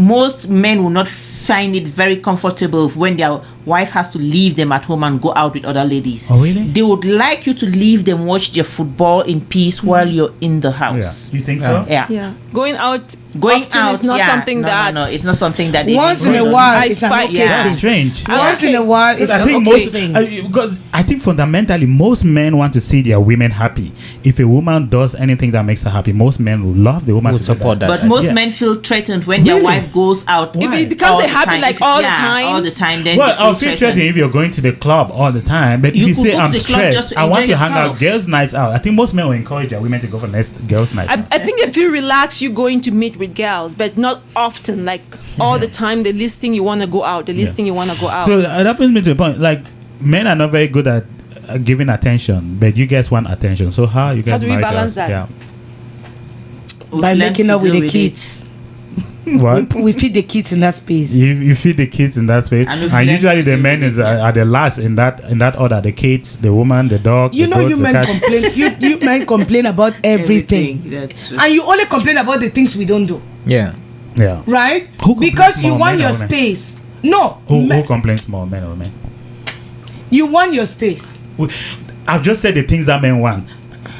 most men will not find it very comfortable when their wife has to leave them at home and go out with other ladies. Oh, really? They would like you to leave them watch their football in peace while you're in the house. You think so? Yeah. Going out is not something that. No, it's not something that once in a while it's an okay That's thing. strange. Once in a while it's I an think okay thing. because I think fundamentally most men want to see their women happy. If a woman does anything that makes her happy, most men will love the woman Will to support that. But most men feel threatened when their wife goes out. Why? If it becomes all a the happy time. like all the time. All the time, then Well, you I'll feel threatened if you're going to the club all the time. But if You you could say go to I'm the club just stressed, to I want enjoy to hang out, yourself. girls' nights out. I think most men will encourage their women to go for girls' nights out. I think if you relax, you're going to meet with girls, but not often. Like all the time, the listing you want to go out, the listing you want to go out. So that brings me to the point. Like men are not very good at giving attention, but you guys want attention. So how you guys? How do we marry balance girls? that? Yeah. By making up with the kids. What? We feed the kids in that space. You feed the kids in that space, And and usually the men are the last in that order. The kids, the woman, the dog. You the know, goat, you the men cat. complain. You men complain about everything, That's true. and you only complain about the things we don't do, Yeah. Yeah. right? Who complains Because you more, want men or your women? space. No, Who complains more, men or women? you want your space. I've just said the things that men want: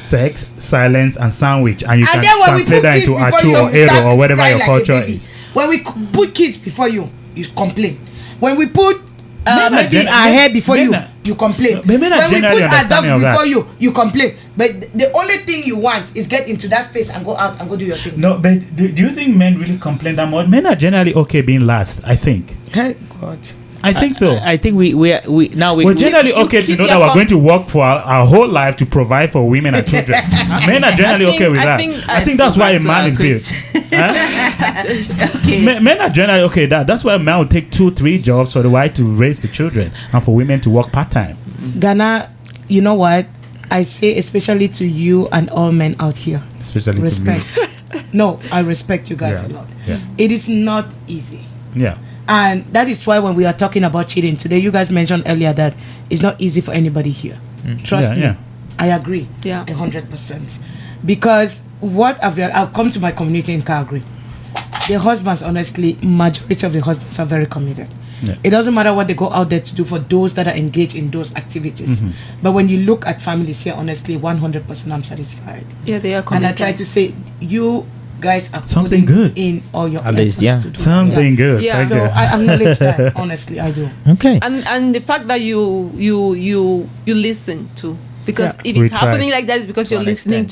sex, silence, and sandwich, and you And can then when we translate put that kids into before achu you, or you start ero or whatever crying your like a culture baby. is. When we put kids before you complain. When we put Men are maybe gen- our men- hair before men you, are- you complain. But men are When we generally put our dogs understanding of that. before you complain. But the only thing you want is get into that space and go out and go do your things. No, but do you think men really complain that much? Men are generally okay being last. I think. Hey God. I think so. I think we now we We're generally you okay to keep know your that we're com- going to work for our whole life to provide for women and children. Men are generally I think- okay with I that. think- I think that's why a Let's go man back is to built. our Huh? Okay. Men are generally okay. That's why a man will take 2-3 jobs for the wife to raise the children and for women to work part time. Ghana, you know what? I say especially to you and all men out here. Especially Respect. No, I respect you guys a lot. Yeah. It is not easy. to me. Yeah. And that is why when we are talking about cheating today, you guys mentioned earlier that it's not easy for anybody here. Trust Yeah, me. yeah. I agree. Yeah. 100%. Because what I'll come to my community in Calgary. The husbands, honestly, majority of the husbands are very committed. Yeah. It doesn't matter what they go out there to do for those that are engaged in those activities. But when you look at families here, honestly, 100% I'm satisfied. Yeah, they are And I committed. try to say, you guys are Something putting good. in all your At least, efforts yeah. to do. Something good. Yeah. Thank So you. I acknowledge that. Honestly, I do. okay. And the fact that you listen to, because Yeah. if We it's try. happening like that, it's because you're an listening extent.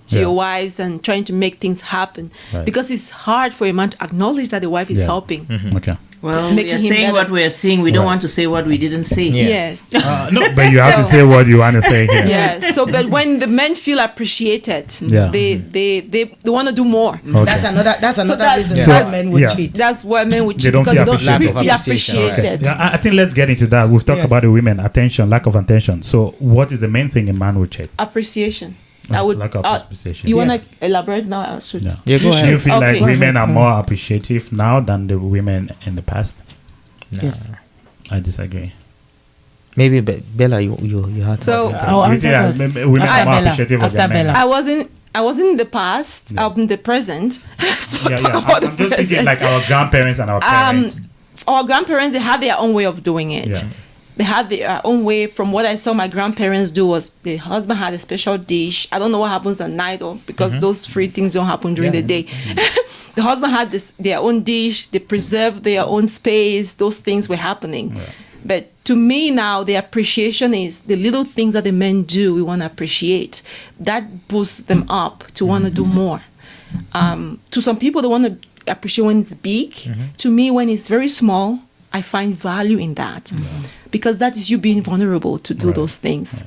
to Yeah. your wives and trying to make things happen. Right. Because it's hard for a man to acknowledge that the wife is Yeah. helping. Okay. Well, Making we are him saying better. what we are saying. We don't Right. want to say what we didn't say. Yeah. Yes. No, but you have to say what you want to say here. Yeah. So, but when the men feel appreciated, Yeah. they want to do more. Okay. That's another that- reason So- why men would yeah. cheat. That's why men would They cheat, don't because feel they don't appreciated. feel Lack of appreciation, appreciated. Yeah, I think let's get into that. We've talked Yes. about the women, attention, lack of attention. So, what is the main thing a man will check? Appreciation. I would. Lack of appreciation. You Yes. want to elaborate now? I should. Yeah. Yeah, go Do you ahead. feel Okay. like Go women ahead. are more appreciative now than the women in the past? Yes. I disagree. Maybe Bella, you had So- something to say. I'll You answer think that that. women After are more Bella. appreciative of After their men? Bella. I wasn't in the past. Yeah. I'm in the present. So Yeah, talk yeah. about I'm the just thinking present. like our grandparents and our parents. Our grandparents, they had their own way of doing it. Yeah. They had their own way. From what I saw my grandparents do, was the husband had a special dish. I don't know what happens at night, or because those free things don't happen during the day. The husband had their own dish. They preserved their own space. Those things were happening. Yeah. But to me now, the appreciation is the little things that the men do. We want to appreciate. That boosts them up to want to do more. To some people, they want to appreciate when it's big. To me, when it's very small, I find value in that, because that is you being vulnerable to do Right. those things.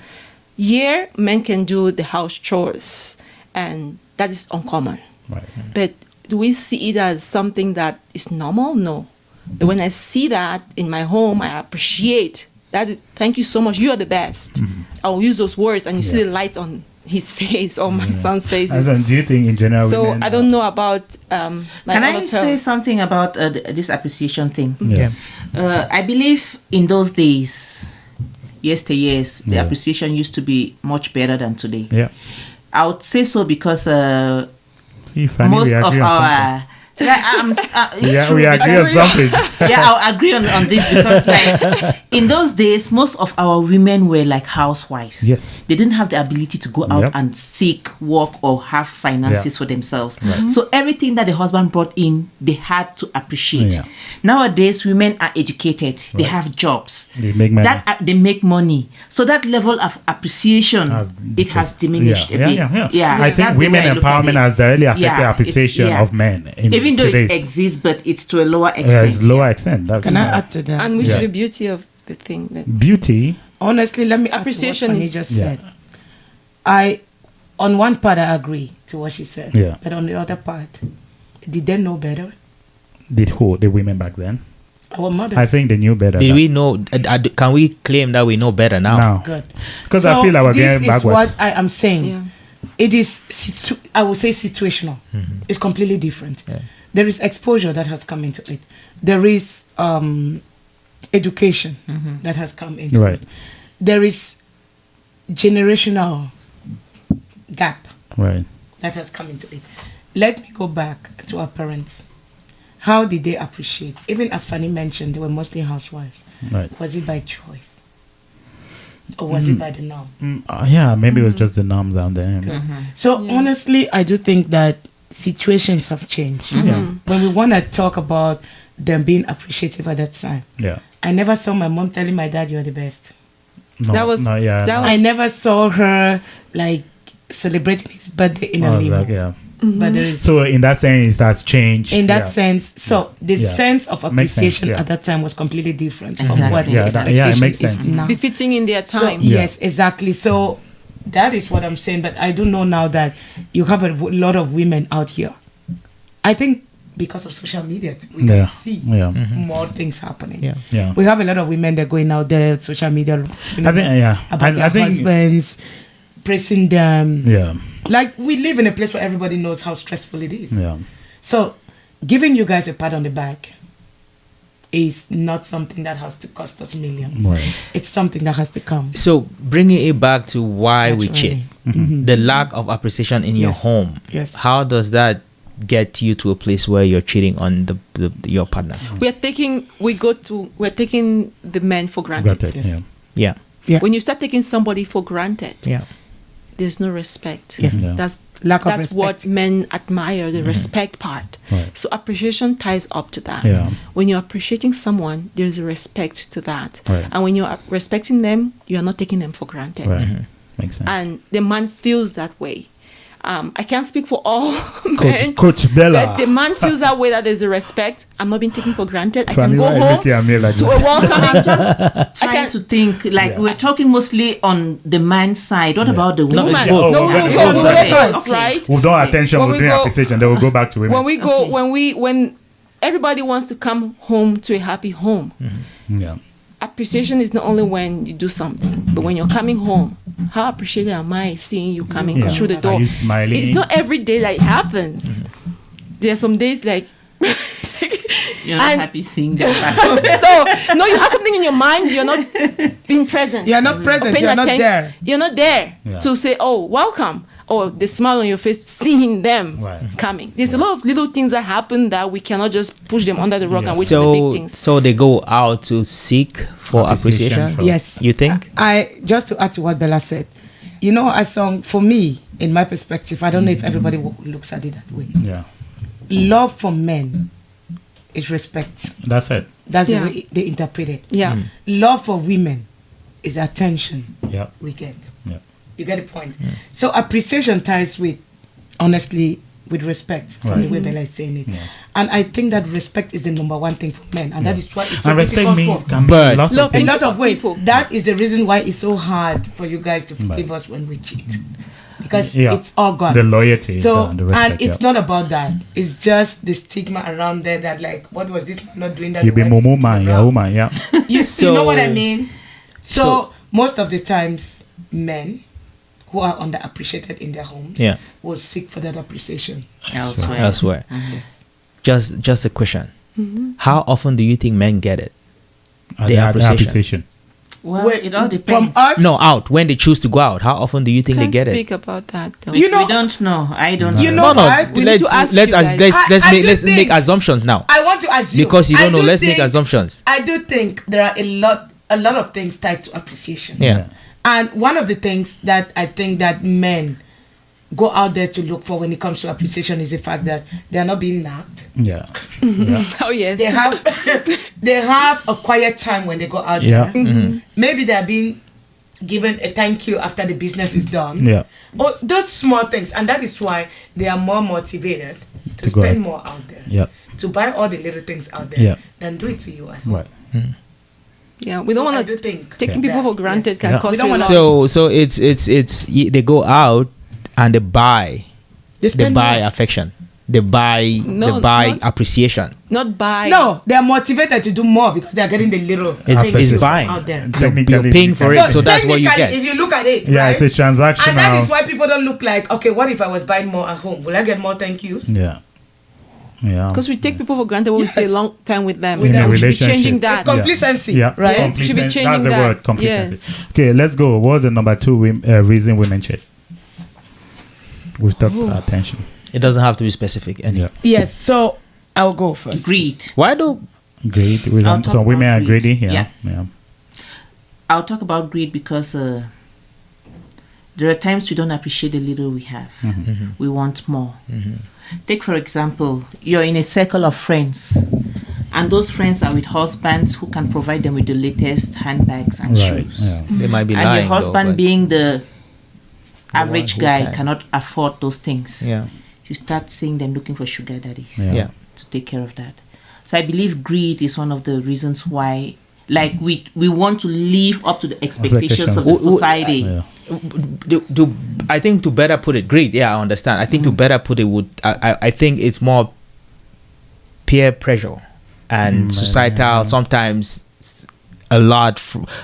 Here, men can do the house chores, and that is uncommon. Right. But do we see it as something that is normal? No. But when I see that in my home, I appreciate that. Thank you so much. You are the best. I'll use those words, and you see Yeah. the light on his face or my son's faces. And do you think in general So women I don't know about my Can other I say pearls. something about this appreciation thing? Yeah. I believe in those days, yesteryears, the Yeah. appreciation used to be much better than today. Yeah. I would say so because See, Fanny, most we of agree on our It's true we agree on because- something. Yeah, I'll agree on this because, like, in those days, most of our women were like housewives. Yes. They didn't have the ability to go out Yep. and seek work or have finances Yeah. for themselves. So everything that the husband brought in, they had to appreciate. Yeah. Nowadays, women are educated. They have jobs. They make money. They make money. So that level of appreciation, it has diminished a bit. I that's think the women way I look at empowerment it. has directly affected Yeah, appreciation yeah. of men. Even though it today's exists, but it's to a lower extent. it's lower extent. That's Can I add to that? And which Yeah. is the beauty of the thing. That beauty. Honestly, let me add to what Appreciation Fanny is- just Yeah. said. On one part, I agree to what she said. Yeah. But on the other part, did they know better? Did who the women back then? Our mothers. I think they knew better. Did we know? Can we claim that we know better now? now? Good. Because I feel like we're this getting is backwards. what I am saying. Yeah. It is, I would say, situational. It's completely different. Yeah. There is exposure that has come into it. There is education that has come into Right. it. There is generational gap Right. that has come into it. Let me go back to our parents. How did they appreciate? Even as Fanny mentioned, they were mostly housewives. Right. Was it by choice? Or was it by the norm? Yeah, maybe it was just the norms down there. Good. So honestly, I do think that situations have changed. Yeah. When we want to talk about them being appreciative at that time, Yeah. I never saw my mom telling my dad, "You're the best." No, That was- no, yeah. that no. was- I never saw her like celebrating his birthday in I a was limo. like, yeah. But there is So in that sense, that's changed. in that yeah. sense, so the Yeah. sense of Makes sense, appreciation yeah. at that time was completely different from Exactly. what Yeah, the that- yeah, it expectation makes is sense. now. befitting in their So time. Yeah. yes, exactly. So that is what I'm saying. But I do know now that you have a lot of women out here. I think because of social media, we Yeah. can see Yeah. more things happening. Yeah. Yeah. We have a lot of women that are going out there, social media, I think, yeah. about their I think, husbands, praising them. yeah. Like we live in a place where everybody knows how stressful it is. Yeah. So giving you guys a pat on the back is not something that has to cost us millions. Right. It's something that has to come. So bringing it back to why we cheat, Naturally. the lack of appreciation in your Yes. home. Yes. How does that get you to a place where you're cheating on your partner? We're taking the men for granted. Got it. Yes. Yeah. Yeah. Yeah. When you start taking somebody for granted, Yeah. there's no respect. Yes. Yeah. That's Lack of that's what respect. men admire, the respect part. Right. So appreciation ties up to that. Yeah. When you're appreciating someone, there's a respect to that. Right. And when you're respecting them, you're not taking them for granted. Right. Makes sense. And the man feels that way. I can't speak for all men. Coach Bella. But the man feels that way, that there's a respect. I'm not being taken for granted. I Fanny, can go why you home looking at me like to a that? welcoming Trying can- to think, like, Yeah. we're talking mostly on the man's side. What about the No, woman? it's woman. both. No, Oh, we'll okay. go Oh, both sorry. sides, Okay. right? We've done attention, When we're we doing go- appreciation, then we'll go back to women. When we go, Okay. when everybody wants to come home to a happy home, Yeah. appreciation is not only when you do something, but when you're coming home. How appreciated am I seeing you coming Yeah. through the Are door? you smiling? It's not every day that it happens. There are some days like You're not And- happy seeing them back home. no, you have something in your mind. You're not being present. You're not present. Paying You're not atten- there. You're not there Yeah. to say, "Oh, welcome," or the smile on your face, seeing them Right. coming. There's a lot of little things that happen that we cannot just push them under the rug and wait for the So, big things. so they go out to seek for Appreciation appreciation. from- Yes. You think? I just to add to what Bella said, you know, a song for me, in my perspective, I don't know if everybody looks at it that way. Yeah. Love for men is respect. That's it. That's Yeah. the way they interpret it. Yeah. Love for women is attention Yeah. we get. Yeah. You get the point. So appreciation ties with, honestly, with respect from the way Bella is saying it. Yeah. And I think that respect is the number one thing for men, and that is why it's so And respect difficult means for can But- mean lots Love of a things. lot of ways. people. That is the reason why it's so hard for you guys to forgive Right. us when we cheat, because Yeah. it's all gone. The loyalty is So gone, the respect, and it's yeah. not about that. It's just the stigma around there that like, what was this man not doing that? You be Why is he mumu man, yeah, around? woman, yeah. You know what I So- mean? So most of the times, men who are underappreciated in their homes Yeah. will seek for that appreciation. Elsewhere. Elsewhere. Yes. Just a question. Mm-hmm. How often do you think men get it? And The the appreciation. appreciation. Well, Wait, it all depends. from us. No, out when they choose to go out. How often do you think Can't they get speak it? about that though. You know, We don't know. I don't You know. know No, what? We need to ask let's you let's guys. let's I make do let's make think- assumptions now. I want to assume Because you don't I know, do let's make think- assumptions. I do think there are a lot of things tied to appreciation. Yeah. And one of the things that I think that men go out there to look for when it comes to appreciation is the fact that they are not being nagged. Yeah. Yeah. Oh yes. They have they have a quiet time when they go out Yeah. there. Maybe they are being given a thank you after the business is done. Yeah. Or those small things, and that is why they are more motivated to To go spend out. more out there. Yeah. To buy all the little things out there Yeah. than do it to you at home. Right. Yeah, we So don't I want do to think taking that- people for granted yes. can Yeah. cause We don't you a wanna- lot. So they go out and they buy They spend more. affection. They buy No, buy not- appreciation. Not buy. No, they are motivated to do more because they are getting the little It's- thank it's you buying. out there. You're paying for it, so that's what you technically, get. if you look at it, Yeah, right? it's a transactional. And that is why people don't look like, okay, what if I was buying more at home? Will I get more thank yous? Yeah. Yeah. Because we take people for granted when we stay a Yes. long time with them. In a We should be relationship. changing that. It's complacency, Yeah. right? Yes, we should be Complacent- changing That's the that. word, complacency. Yes. Okay, let's go. What's the number 2 reason women cheat? We've talked about attention. It doesn't have to be specific. Yeah. Yes, so I'll go first. Greed. Why do Greed. I'll talk Some women about are greed. greedy. Yeah. Yeah. Yeah. I'll talk about greed because there are times we don't appreciate the little we have. We want more. Take, for example, you're in a circle of friends, and those friends are with husbands who can provide them with the latest handbags and Right. shoes. Yeah. they might be And lying? your husband, though, but- being the average who guy, can. cannot afford those things. yeah, You start seeing them looking for sugar daddies Yeah. yeah. to take care of that. So I believe greed is one of the reasons why, like, we want to live up to the expectations of the Expectations. society. Yeah. I think to better put it, great. Yeah, I understand. I think to better put it, I think it's more peer pressure and societal. Sometimes a lot.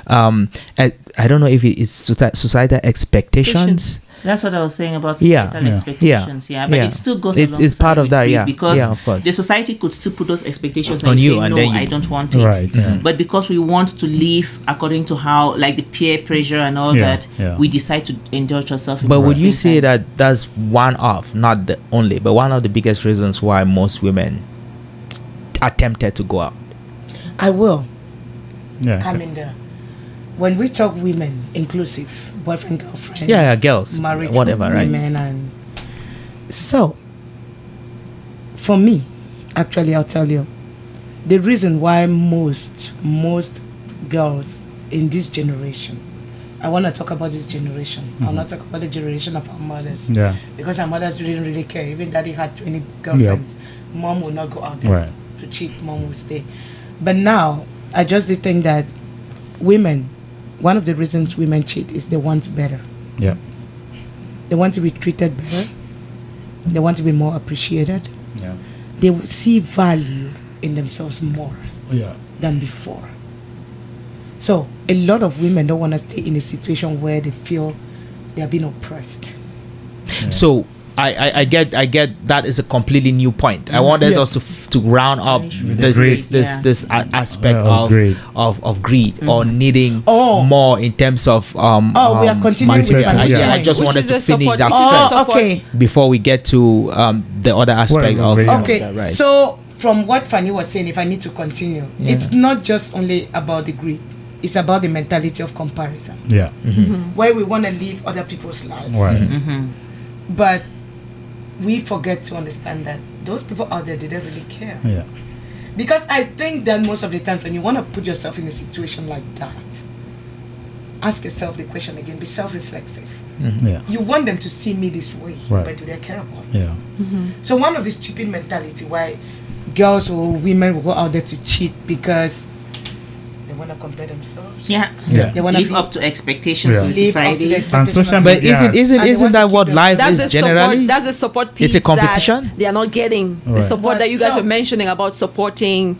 I don't know if it's societal expectations. That's what I was saying about Yeah, societal yeah, expectations. Yeah, but yeah. it still goes. It's part alongside of with that, greed, yeah. because Yeah, of course. the society could still put those expectations On and you, say, and no, then you- I don't want it. Right. Yeah. But because we want to live according to how, like, the peer pressure and all Yeah, that, yeah. we decide to indulge ourselves. in But those would you things say and- that that's one of, not the only, but one of the biggest reasons why most women are tempted to go out? I will Yeah. come in there. When we talk women, inclusive, boyfriend, girlfriend, Yeah, yeah, girls, married whatever, right? women, and so for me, actually, I'll tell you, the reason why most girls in this generation, I want to talk about this generation. I'll not talk about the generation of our mothers. Yeah. Because our mothers didn't really care. Even daddy had 20 girlfriends. Mom will not go out there Right. to cheat. Mom will stay. But now, I just did think that women, one of the reasons women cheat is they want better. Yeah. They want to be treated better. They want to be more appreciated. Yeah. They will see value in themselves more Yeah. than before. So a lot of women don't want to stay in a situation where they feel they are being oppressed. So I get that is a completely new point. I wanted Yes. us to round up With this greed. aspect Of of greed. of greed or needing Oh. more in terms of we are continuing with material. I financial. just Which wanted is to a finish support- that which is a first Oh, support- okay. before we get to the other aspect Well, of yeah. Okay, right. so from what Fanny was saying, if I need to continue, Yeah. it's not just only about the greed. It's about the mentality of comparison, Yeah. where we want to live other people's lives. Right. Mhm. But we forget to understand that those people out there, they don't really care. Yeah. Because I think that most of the times when you want to put yourself in a situation like that, ask yourself the question again, be self-reflexive. Yeah. You want them to see me this way, Right. but do they care about me? Yeah. So one of the stupid mentality why girls or women will go out there to cheat because they want to compare themselves. Yeah. Yeah. They want to Live up to expectations Yeah. of live up to the society. expectations. social of But media. isn't And they isn't want that to keep what them- life That's is the generally? support. That's the support piece. It's a competition? that they are not getting the Right. support that you guys So- were mentioning about supporting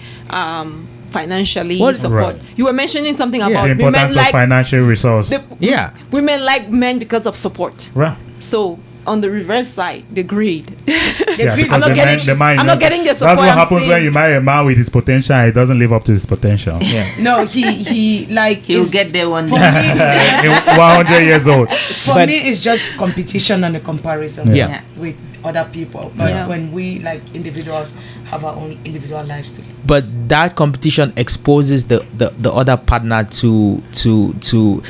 financially. What- Support. Right. You were mentioning something Yeah. about The importance women of like financial resource. the, Yeah. women like men because of support. Right. So on the reverse side, the greed. Yeah, I'm not getting. I'm not getting the support. That's what happens when you marry a man with his potential and he doesn't live up to his potential. Yeah. No, he'll get there one for day. me, 100 years old. for me, it's just competition and a comparison Yeah. with other people. But Yeah. when we like individuals have our own individual lives to live. But that competition exposes the other partner to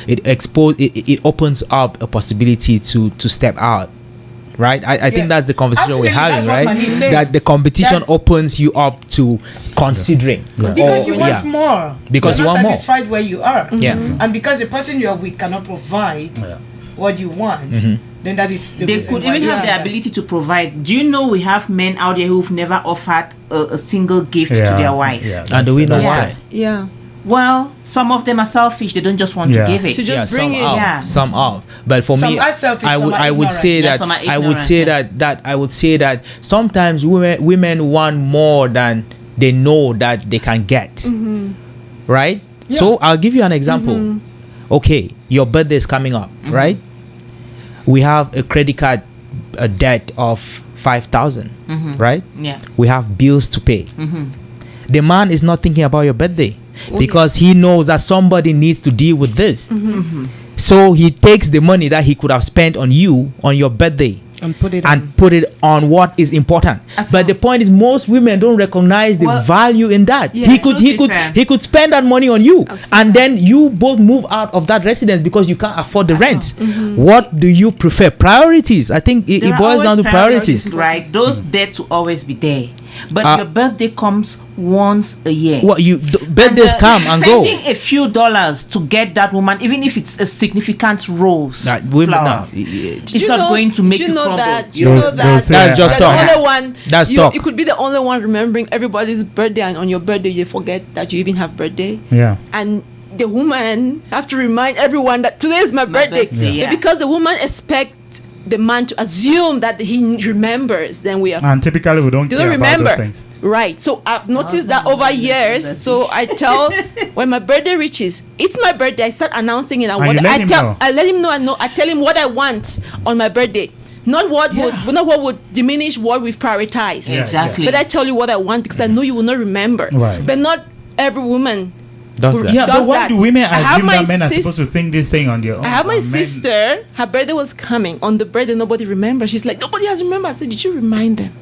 it opens up a possibility to step out, right? I think Yes. that's the conversation we're Absolutely, having, that's what right? Fanny said. That the competition That- opens you up to considering. Yeah. Because you want yeah. more. Because You're you not want more. satisfied where you are. Yeah. And because the person you are with cannot provide Yeah. what you want, then that is the They reason could why even you have do the that. ability to provide. Do you know we have men out there who've never offered a single gift to their wife? Yeah, And do we know Yeah. why? Yeah. Well, some of them are selfish. They don't just want Yeah. to give it. To just bring some it. Of, Yeah. some of. But for Some me, are selfish, I some would are I would ignorant. say Yeah, that some are I would ignorant, say yeah. that I would say that sometimes women want more than they know that they can get. Right? Yeah. So I'll give you an example. Okay, your birthday is coming up, right? We have a credit card a debt of 5,000, right? Yeah. We have bills to pay. The man is not thinking about your birthday Oh, because he knows that somebody needs to deal with this. So he takes the money that he could have spent on you on your birthday And put it and put it on what is important. But the point is, most women don't recognize the Well, value in that. Yeah. He could Listen. he could spend that money on you, I've seen and that. then you both move out of that residence because you can't afford the rent. What do you prefer? Priorities. I think it There are boils down to always priorities. right? Those debts will always be there. But Uh, your birthday comes once a year. What birthdays come and go. Spending a few dollars to get that woman, even if it's a significant rose Women, flower, it- it's not going to make you crumble. That, you know that That's just you're talk. the only one. That's you, talk. you could be the only one remembering everybody's birthday, and on your birthday you forget that you even have birthday. Yeah. And the woman have to remind everyone that today is my birthday. birthday, yeah. But because the woman expect the man to assume that he remembers, then we are And typically we don't they care don't about remember. those things. Right. So I've noticed no, that over no, years. that's So I tell when my birthday reaches, it's my birthday. I start announcing it. And And what you let I him tell, know. I let him know. I tell him what I want on my birthday. Not what would diminish what we've prioritized. Yeah, Exactly. But I tell you what I want because I know you will not remember. Right. But not every woman. Does that. Yeah, but Does why that. do women I have assume my that men are sis- supposed to think this thing on their own? I have my And men- sister. Her birthday was coming. On the birthday, nobody remembers. She's like, nobody has remembered. I said, did you remind them?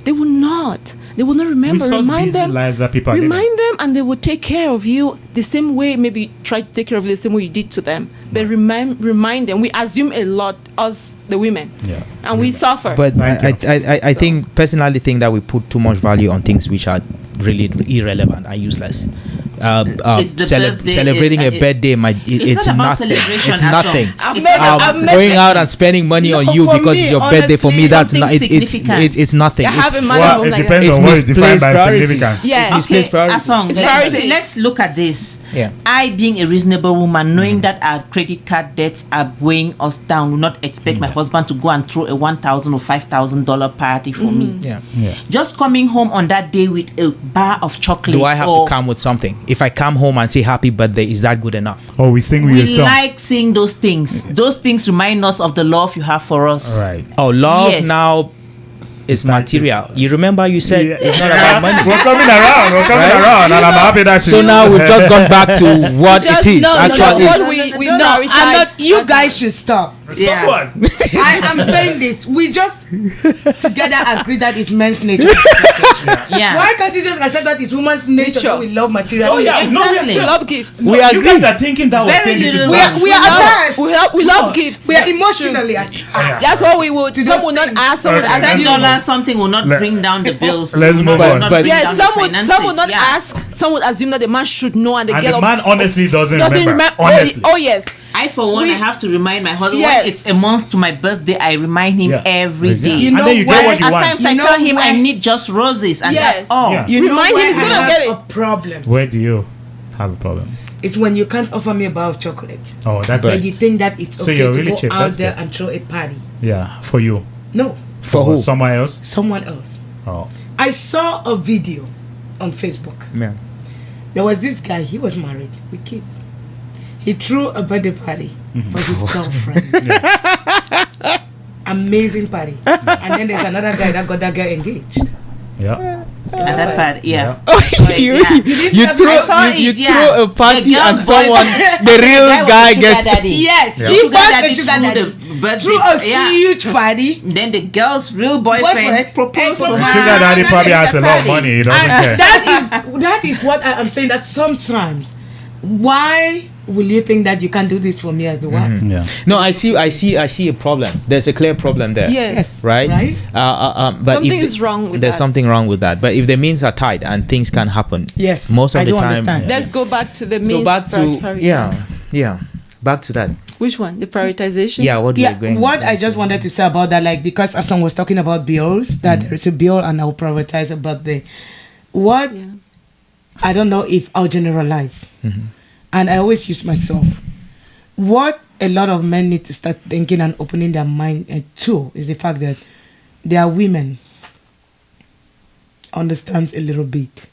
They will not. They will not remember. With such Remind busy them. lives that people are living. Remind them, and they will take care of you the same way. Maybe try to take care of you the same way you did to them. But remind them. We assume a lot, us the women, Yeah. and we suffer. But Thank you. I think personally think that we put too much value on things which are really irrelevant and useless. It's the birthday, Celebrating a it- birthday, it's not about nothing. celebration It's as nothing. well. I've It's met- not I've about met- Going out and spending money No, on you for because me, it's your birthday, for me, honestly, that's something not. significant. It's nothing. I have a man Well, at home it like depends that. It's on what is defined misplaced by priorities. significance. Yes. Misplaced priorities. Asong, It's let's, priorities. let's look at this. Yeah. I, being a reasonable woman, knowing that our credit card debts are weighing us down, will not expect my husband to go and throw a $1,000 or $5,000 party for me. Yeah. Yeah. Just coming home on that day with a bar of chocolate. Do I have or to come with something? If I come home and say happy birthday, is that good enough? Oh, we sing with we your song. like seeing those things. Those things remind us of the love you have for us. Right. Oh, love Yes. now is material. You remember you said Yeah. it's not about money. We're coming around. We're coming Right? around, and I'm happy that So she- now we've just gone back to what Just- it is. no, Actually, just what is. we I'm prioritize. not, you guys should stop. Yeah. Someone. I'm saying this. We just together agree that it's men's nature. Yeah. Why can't you just accept that it's woman's nature Nature. that we love material? Oh, yeah. No, Exactly. We love gifts. We you agree. guys are thinking that was Very saying this is little We bad. are, we are attached. We love gifts. We are emotionally attached. Yeah. That's what we would. To Some those will not things. ask. Some would Okay, ask let's you. $10 something will not Let- bring down the bills. Let's will move not- on. will not But- bring Yes, down some the would finances, not yeah. ask. Some would assume that the man should know, and they And get the man upset. honestly doesn't doesn't remember. remember. Honestly. Oh yes. I, for one, We- I have to remind my husband Yes. when it's a month to my birthday, I remind him Yeah. every Yeah. day. You And know then you get where- what you At want. times You I know tell him where- I need just roses, and Yes. that's all. Yeah. You Remind know him where he's gonna I have get it. a problem. Where do you have a problem? It's when you can't offer me a bar of chocolate. Oh, that's And right. you think that it's So okay you're to really go cheap, out that's there good. and throw a party. Yeah, for you. No, For who? Someone else? someone else. Oh. I saw a video on Facebook. Yeah. There was this guy, he was married with kids. He threw a birthday party for his girlfriend. amazing party, and then there's another guy that got that girl engaged. Yeah. And that part, yeah. you Yeah. throw a party The and girl's someone, boyfriend- the real was guy the sugar gets daddy. Yes, Yeah. she Sugar was a daddy sugar threw daddy. the birthday- Through a yeah. huge party. Then the girl's real boyfriend Boyfriend proposed to proposed. her. Sugar daddy and probably then has the a lot of party. money. He doesn't care. And that is what I'm saying, that sometimes, why will you think that you can do this for me as the wife? Yeah. No, I see a problem. There's a clear problem there. Yes. Right. Right? But Something if is wrong with there's that. something wrong with that. But if the means are tight and things can happen, Yes, most of I the do time. understand. Let's go back to the means. So back to prioritize. back to that. Which one? The prioritization? Yeah, what Yeah, we're going. what I just wanted to say about that, like, because Asan was talking about bills, that there is a bill and I'll prioritize about the what Yeah. I don't know if I'll generalize, and I always use myself. What a lot of men need to start thinking and opening their mind to is the fact that there are women understands a little bit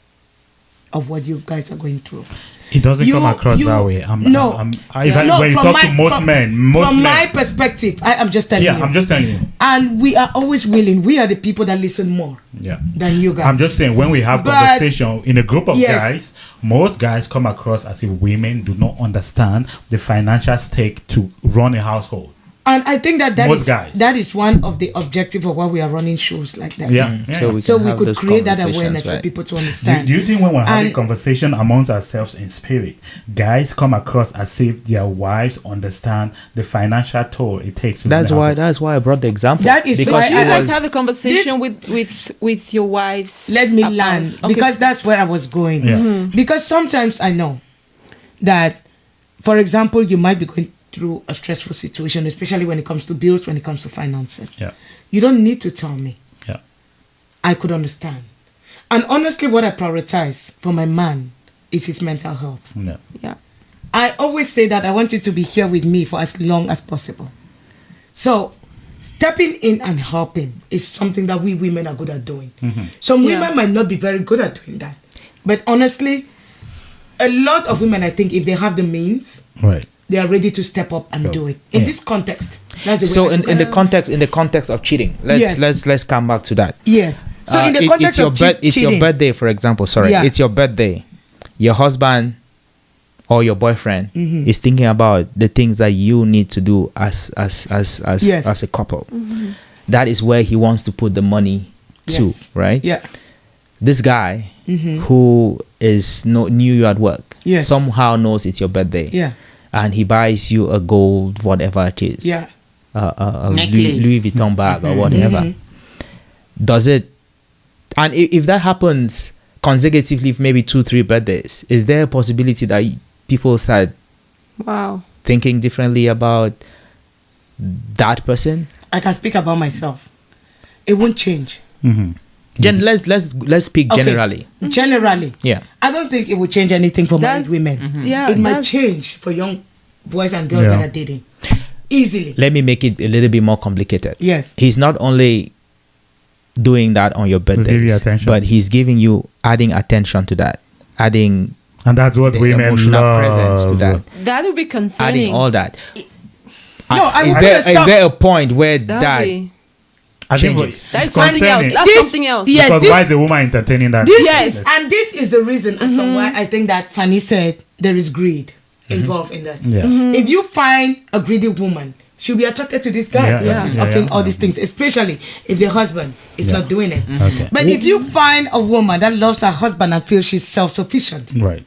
of what you guys are going through. It doesn't come across you- that way. no. when you from talk to most men, from my perspective, I'm just telling you. I'm just telling you. And we are always willing. We are the people that listen more Yeah. than you guys. I'm just saying, when we have But- conversation in a group of Yes. guys, most guys come across as if women do not understand the financial stake to run a household. And I think that Most guys. that is one of the objective of why we are running shows like that. Yeah. So we So can we have could those create that conversations, awareness for right? people to Do understand. you think when we're having And- conversation amongst ourselves in spirit, guys come across as if their wives understand the financial toll it takes to That's run a why. household? That's why I brought the example. That is because why You it guys was- have a conversation with your wives. Let me about- land, Okay. because that's where I was going. Yeah. Because sometimes I know that, for example, you might be going through a stressful situation, especially when it comes to bills, when it comes to finances. Yeah. You don't need to tell me. Yeah. I could understand. And honestly, what I prioritize for my man is his mental health. Yeah. Yeah. I always say that I want you to be here with me for as long as possible. So, stepping in and helping is something that we women are good at doing. Some Yeah. women might not be very good at doing that. But honestly, a lot of women, I think, if they have the means, Right. they are ready to step up and Sure. do it. In Yeah. this context, that's the way So I in look at it. the context of cheating, Yes. let's come back to that. Yes. So in the It- context of it's your cheating, birthday, for example. Sorry, Yeah. it's your birthday. Your husband or your boyfriend Mm-hmm. is thinking about the things that you need to do as Yes. as a couple. That is where he wants to put the money to, Yes. right? yeah, This guy who knew you at work Yes. somehow knows it's your birthday, yeah, and he buys you a gold whatever it is, yeah. a Necklace. Louis Vuitton bag or whatever. Does it? And if that happens consecutively, maybe 2-3 birthdays, is there a possibility that people start Wow. thinking differently about that person? I can speak about myself. It won't change. Let's speak Okay. generally. Generally, Yeah. I don't think it will change anything for married That's- women. Yeah. It might that's- change for young boys and girls Yeah. that are dating. Easily. Let me make it a little bit more complicated. Yes. He's not only doing that on your give you birthdays, attention. but he's giving you, adding attention to that, adding And that's what the women emotional love. presence to that, That would be adding concerning. all that. No, I is want there to stop. is there a point where That that would be- I think changes? That's it's something else. concerning. That's This- something else. yes, because this- why is the woman entertaining that? This Yes. is, and this is the reason as to why I think that Fanny said there is greed involved in this. Yeah. If you find a greedy woman, she'll be attracted to this guy Yeah, because yeah, he's yeah, offering yeah. all these things, especially if the husband is Yeah. not doing it. Okay. But if you find a woman that loves her husband and feels she's self-sufficient, Right.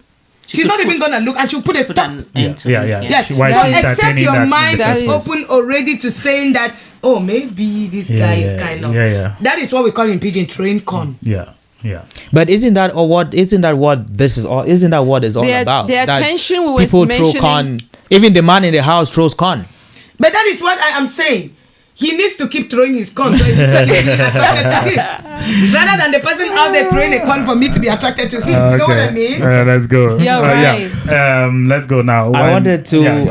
she's not even gonna look, and she'll put a Put stop. an Yeah. end to Yeah. it, Yeah. Yes. She- why So she's except entertaining your that in mind the That is is- first open already to saying that, oh, maybe this Yeah, guy yeah, is kind of. yeah, yeah. That is what we call in pidgin train con. Yeah. Yeah. But isn't that what is all The- about? the That attention we were people throw mentioning- con. Even the man in the house throws con. But that is what I am saying. He needs to keep throwing his con so he needs to get attracted to him. Rather than the person out there throwing a con for me to be attracted to him. You know what I mean? Let's go. Yeah, right. Let's go now. I wanted to Yeah.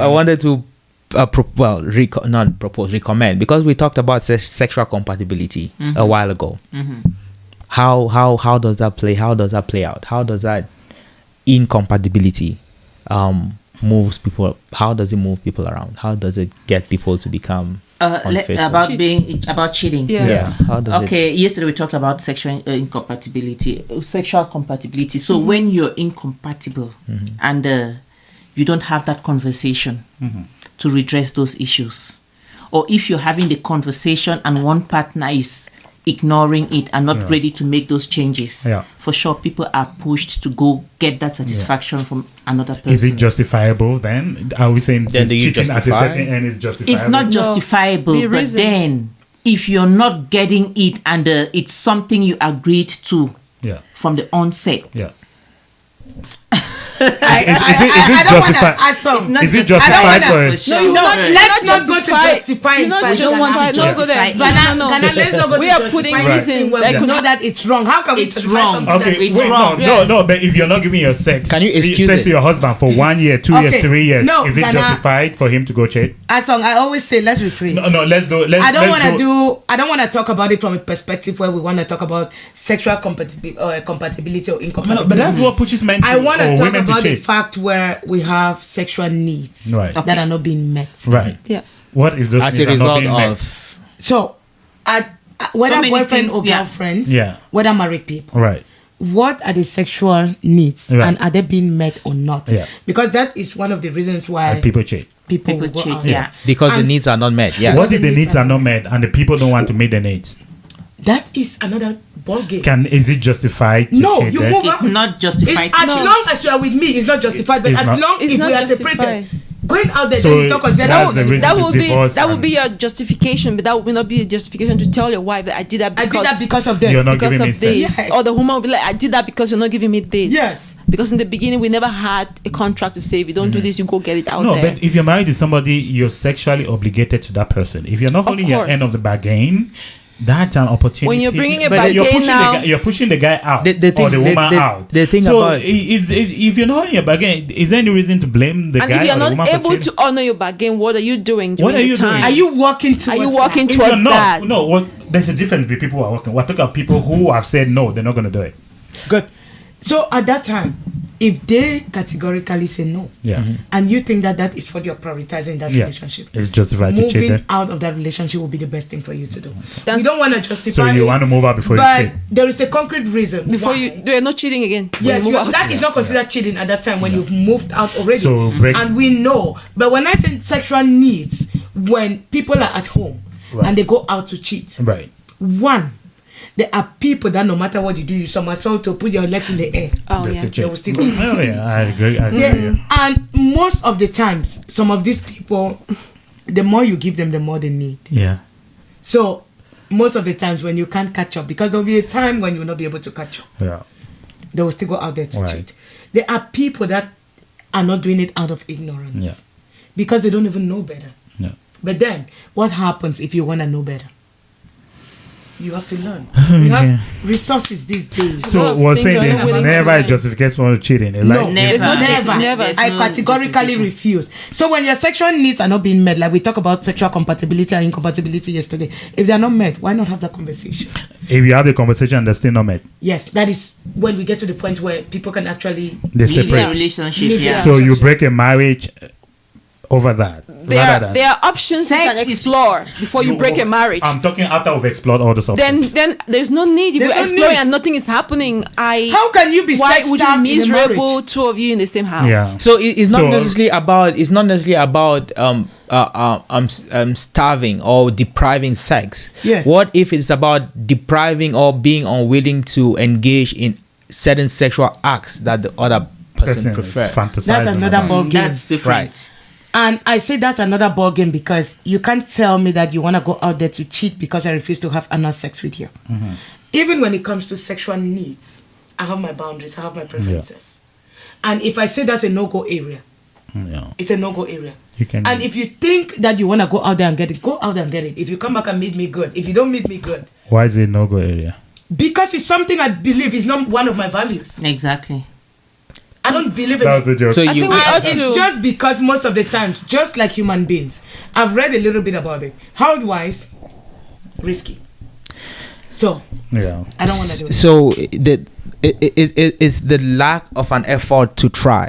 recommend, because we talked about sexual compatibility a while ago. How does that play? How does that play out? How does that incompatibility moves people? How does it move people around? How does it get people to become unfaithful? about cheating. Yeah. How does it? Okay, yesterday we talked about sexual incompatibility, sexual compatibility. So when you're incompatible and you don't have that conversation to redress those issues, or if you're having the conversation and one partner is ignoring it and not ready to make those changes, for sure people are pushed to go get that satisfaction from another person. Is it justifiable then? Are we saying Then do you cheating at a justify? certain end is justifiable? It's not No. justifiable, The but reasons. then if you're not getting it and it's something you agreed to from the onset, I don't want to justified? add some. Is it I don't justified wanna- for for it? sure. No, Let's not go to justify. You don't want to go there. Ghana, let's not go We to are putting justify this anything in, where like, we know that it's wrong. How can we It's justify wrong. something that Okay, It's wait, wrong. no, but if you're not giving your sex, Can you excuse sex it? to your husband for 1 year, 2 years, Okay. 3 years, No, is it Ghana- justified for him to go cheat? Asong, I always say let's rephrase. No, let's do. I don't want to talk about it from a perspective where we want to talk about sexual compatibility or incompatibility. No, but that's what pushes men to, I want or to talk women to about the cheat. fact where we have sexual needs Right. that are not being met. Right. Yeah. What if those As a needs are not result being met? of So, whether So many boyfriend things, or yeah. girlfriends, Yeah. whether married people, Right. what are the sexual needs Right. and are they being met or not? Yeah. Because that is one of the reasons why And people cheat. people People go cheat, out. yeah. because the And- needs are not met. Yeah. What if the needs are not met and the people don't want to meet the needs? That is another ball game. Is it justified to No, cheat you then? move it's out. not justified. As to cheat. long as you are with me, it's not justified. But It's as not. long It's if not we are justified. separated, going out there, So then it's not considered. that's the reason That to will be divorce that will be your justification, but that will not be a justification to tell your wife that I did that because of this. You're not because giving me of sex. this, Yes. or the woman will be like, I did that because you're not giving me this. Yes. Because in the beginning we never had a contract to say if you don't do this, you go get it out No, there. but if you're married to somebody, you're sexually obligated to that person. If you're not holding your course. end of the bargain, that's an opportunity. When you're bringing a But you're bargain pushing now- you're pushing the guy out The thing- or the woman out. the thing so about- if you're not holding your bargain, is there any reason to blame the and guy if you're or the woman not for able cheating? to honor your bargain, what are you doing What during are the you time? doing? Are you walking towards Are you that? walking If you're towards not, that? no, there's a difference between people who are working. We're talking about people who have said no, they're not going to do it. Good. So at that time, if they categorically say no, Yeah. and you think that that is what you're prioritizing that Yeah. relationship, It's justified to cheat moving then. out of that relationship will be the best thing for you to do. That's- We don't want to justify. So you it, want to move out before you but cheat. there is a concrete reason Before why. you're not cheating again. when Yes, you move out. that is not considered cheating at that time when you've moved out already. So break- And we know. But when I say sexual needs, when people are at home Right. and they go out to cheat, Right. one, there are people that no matter what you do, you somersault to put your legs in the air. Oh That's yeah. the cheat. They will still go. Oh, yeah, I agree. They- and most of the times, some of these people, the more you give them, the more they need. Yeah. So most of the times when you can't catch up, because there'll be a time when you'll not be able to catch up, Yeah. they will still go out there to Right. cheat. There are people that are not doing it out of ignorance Yeah. because they don't even know better. Yeah. But then, what happens if you want to know better? You have to learn. We have resources these days. lot So of we're things saying are there's not willing to never a learn. justification for cheating. No, Never. It's not just- never. never. There's I no categorically justification. refuse. So when your sexual needs are not being met, like we talk about sexual compatibility and incompatibility yesterday, if they are not met, why not have that conversation? If you have the conversation and they're still not met, Yes, that is when we get to the point where people can actually. they Leave the separate. relationship. Leave Yeah. it. So you break a marriage over that. rather than- There are options Sex you can is- explore before you break a marriage. I'm talking after we've explored all those options. Then there's no need. If There's you're no exploring need. and nothing is happening, How can you be why sex would you starved be in a marriage? miserable, two of you in the same house? Yeah. So it's not So- necessarily about. It's not necessarily about starving or depriving sex. Yes. What if it's about depriving or being unwilling to engage in certain sexual acts that the other person Person is prefers? fantasizing That's another about. ball game. That's different. Right. And I say that's another ball game because you can't tell me that you want to go out there to cheat because I refuse to have anal sex with you. Mm-hmm. Even when it comes to sexual needs, I have my boundaries, I have my preferences. And if I say that's a no-go area, Yeah. it's a no-go area. You can. And if you think that you want to go out there and get it, go out there and get it. If you come back and meet me, good. If you don't meet me, good. Why is it no-go area? Because it's something I believe is not one of my values. Exactly. I don't believe in That was it. a joke. So I you. think we ought And to. it's just because most of the times, just like human beings, I've read a little bit about it. Health-wise, risky. So, Yeah. I don't want to do it. So it's the lack of an effort to try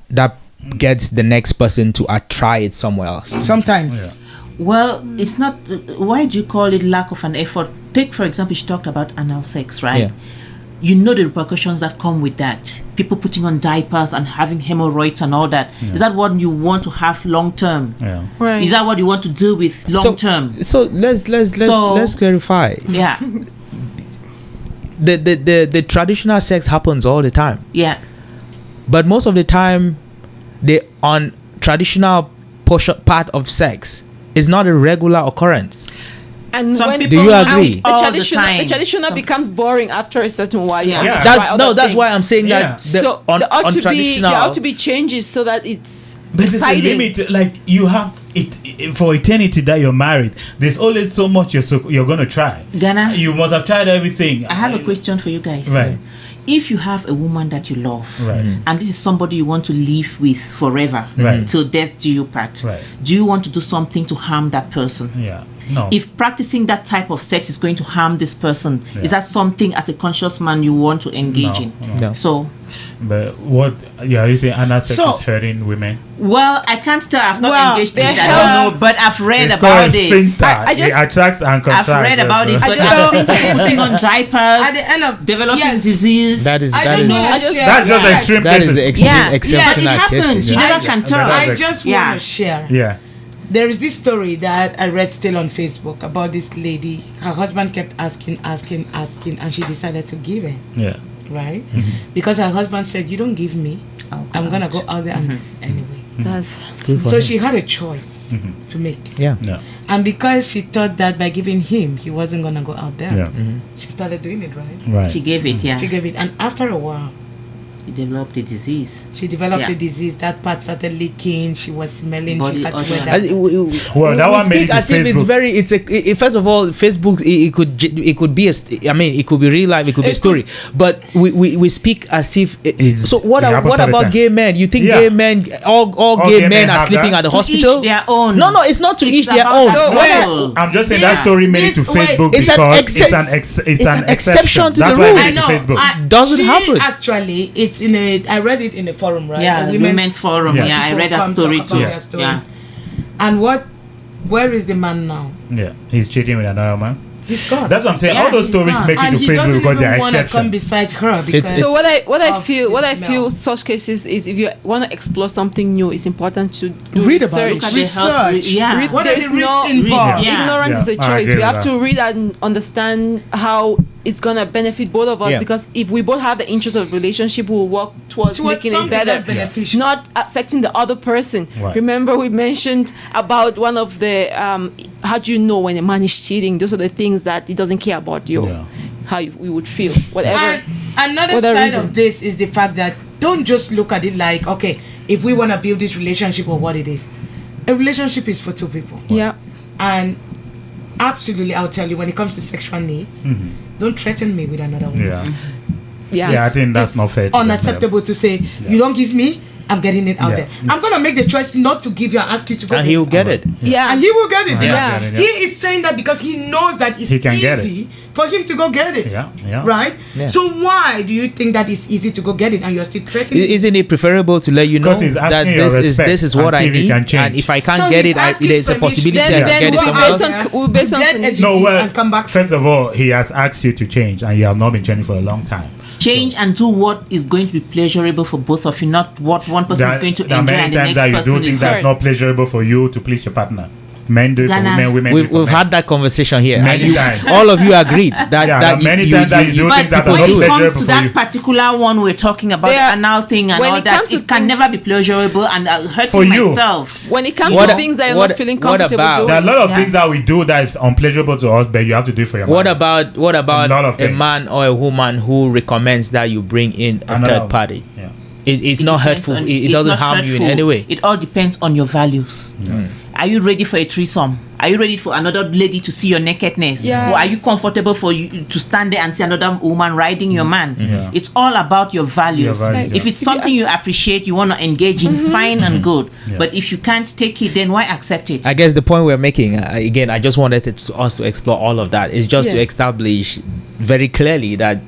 that gets the next person to try it somewhere else. Sometimes. Yeah. Well, it's not. Why do you call it lack of an effort? Take, for example, she talked about anal sex, right? Yeah. You know the repercussions that come with that. People putting on diapers and having hemorrhoids and all that. Is that what you want to have long term? Yeah. Right. Is that what you want to deal with long term? So let's clarify. Yeah, The traditional sex happens all the time, yeah. but most of the time, the on traditional part of sex is not a regular occurrence. And Some when people Do you have agree? it all the the time. traditional becomes boring after a certain while. You Yeah. have to try other That's why I'm things. saying Yeah. that So on there ought to be traditional. changes so that it's But there's a exciting. limit. Like you have it for eternity that you're married. There's always so much you're gonna try. Ghana, You must have tried everything. I have a question for you guys. Right. If you have a woman that you love, Right. and this is somebody you want to live with forever, Right. till death do you part, Right. do you want to do something to harm that person? Yeah. No. If practicing that type of sex is going to harm this person, Yeah. is that something as a conscious man you want to engage in? No. So, But what? Yeah, you say anal sex So- is hurting women. well, I can't tell. I've not Well, engaged in it. they I have- don't know, but I've read It's about called a it. sphincter. I just- It attracts and contracts. I've read about it, That's but all. I've seen people putting on diapers, At the end of developing yes, disease. That is I that just is wanna I just- share That's just that. extreme that is cases. the extreme Yeah, but it exceptional happens. cases. You yeah. never can tell. That's I just Yeah. want to share. Yeah. There is this story that I read still on Facebook about this lady. Her husband kept asking, and she decided to give in, Yeah. right? Because her husband said, "You don't give me, I'll I'm gonna out. go out there and anyway." That's Good for So him. she had a choice to make, Yeah. Yeah. and because she thought that by giving him, he wasn't gonna go out there, Yeah. she started doing it, right? Right. She gave it, yeah. She gave it, and after a while, She developed the disease. she developed Yeah. a disease. That part started leaking. She was smelling. Body She had to odor. wear As that. Well, that one made speak it to as if it's Facebook. very. It's a. First of all, Facebook. It could be a. I mean, it could be real life. It could be a It story. But we speak as if. It's- So what it happens what all the about time. gay men? You think Yeah. gay men? All gay men are have sleeping that? at the To hospital? each their own. No, it's not to It's each their about own. that So level. I'm just saying Yeah. that story made it to This way- Facebook It's an because exce- it's an exception. to That's the why it rule. made it to Facebook. Doesn't she happen. Actually, it's in a. I read it in a forum, right? Yeah, A women's forum. Yeah. Yeah, I people read that come story talk too. about their stories. Yeah. And where is the man now? Yeah, he's cheating with another man. He's gone. That's what I'm saying. Yeah, All those he's stories gone. make it and to he Facebook doesn't because they're even want to come exceptions. beside her because so what I of feel the smell. feel such cases is if you want to explore something new, it's important to do Read about it. research. Look at the health. Research. Yeah. Read- What are There's the risks no- involved? Yeah. Ignorance is a I choice. agree We with have that. to read and understand how it's gonna benefit both of us. Yeah. Because if we both have the interest of relationship, we'll work towards making it something better, that's beneficial. not affecting the other person. Right. Remember, we mentioned about one of the how do you know when a man is cheating? Those are the things that he doesn't care about you, Yeah. how we would feel, whatever. And another Whatever side reason. of this is the fact that don't just look at it like, okay, if we want to build this relationship or what it is. A relationship is for two people. Yeah. And absolutely, I'll tell you, when it comes to sexual needs, don't threaten me with another woman. Yeah. Yeah. Yeah, I think that's It's not fair. to them, unacceptable to say, you don't give me, I'm getting it out Yeah. there. I'm going to make the choice not to give you and ask you to go. And get he'll it. get it. Yeah. And he will get it. Yeah. because Yeah. He is saying that because he knows that it's He can get easy for him to go get it. Yeah, yeah. Right? Yeah. So why do you think that it's easy to go get it and you're still threatening? Isn't it preferable to let you know Because he's asking that your respect this is and what see I if he need, can change. and if I can't So get he's it, asking there's a permission. possibility Then I can get it we'll somewhere based else. on we'll based on Get a conditions. No, disease well, and come back to first of all, he has asked you to change, and you have not been changing for a long time. Change and do what is going to be pleasurable for both of you, not what one person is going to There are enjoy many and the times next that you person do is things that's correct. not pleasurable for you to please your partner. Men do it for Ghana. women, women do it We've for men. had that conversation here. Many and you, times. all of you agreed that Yeah, that there are many times that you do But things that are when not it comes pleasurable to for you. that particular one we're talking about, There- the anal thing and when all it that, comes to it can things- never be pleasurable and hurting For you. myself. When it comes What to a- things that you're what- not feeling what comfortable about- doing. There are a lot of Yeah. things that we do that is unpleasurable to us, but you have to do it for your What man. about A lot of a things. man or a woman who recommends that you bring in a Another third one. party? Yeah. It's It not depends hurtful. on- It it's doesn't not harm you in hurtful. any way. It all depends on your values. Are you ready for a threesome? Are you ready for another lady to see your nakedness? Yeah. Or are you comfortable for you to stand there and see another woman riding your man? Yeah. It's all about your values. Your values, If yeah. it's something you appreciate, you want to engage in, fine and good. Yeah. But if you can't take it, then why accept it? I guess the point we're making, again, I just wanted us to explore all of that. It's just to Yes. establish very clearly that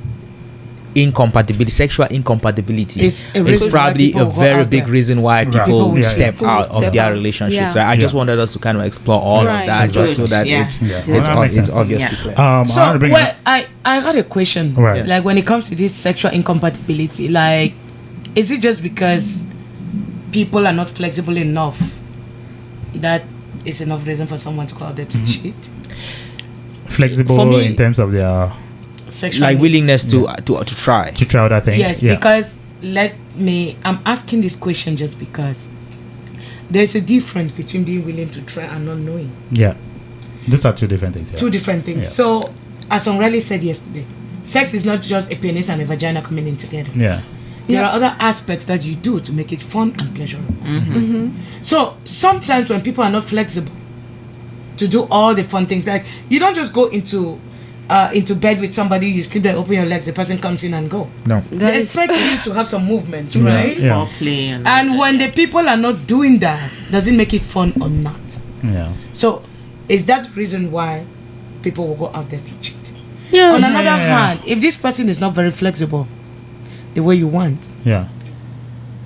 incompatibility, sexual incompatibility It's a is reason why probably people a go very out big there. reason why Right. people People will step step out of step their out. relationships. Yeah. Right? I just Yeah. wanted us to kind of explore all Right. of that just so that Yeah. it's Yeah. it's, Well, that makes it's sense. obvious. Yeah. to clear. I want to So, bring well, I got a question. Right. Like when it comes to this sexual incompatibility, like, is it just because people are not flexible enough that is enough reason for someone to go out there to cheat? flexible For me- in terms of their Sexual Like needs. willingness to try. to try other things. Yes, yeah. because I'm asking this question just because there's a difference between being willing to try and not knowing. Yeah. Those are two different things. Yeah. Two different things. Yeah. So, as Onreli said yesterday, sex is not just a penis and a vagina coming in together. Yeah. There Yeah. are other aspects that you do to make it fun and pleasurable. So sometimes when people are not flexible to do all the fun things, like you don't just go into bed with somebody, you sleep there, open your legs, the person comes in and go. No. They expect you to have some movement, Yeah. right? Yeah. Foreplay and And when the people are not doing that, does it make it fun or not? Yeah. So is that the reason why people will go out there to cheat? Yeah. On another yeah. hand, if this person is not very flexible the way you want, Yeah.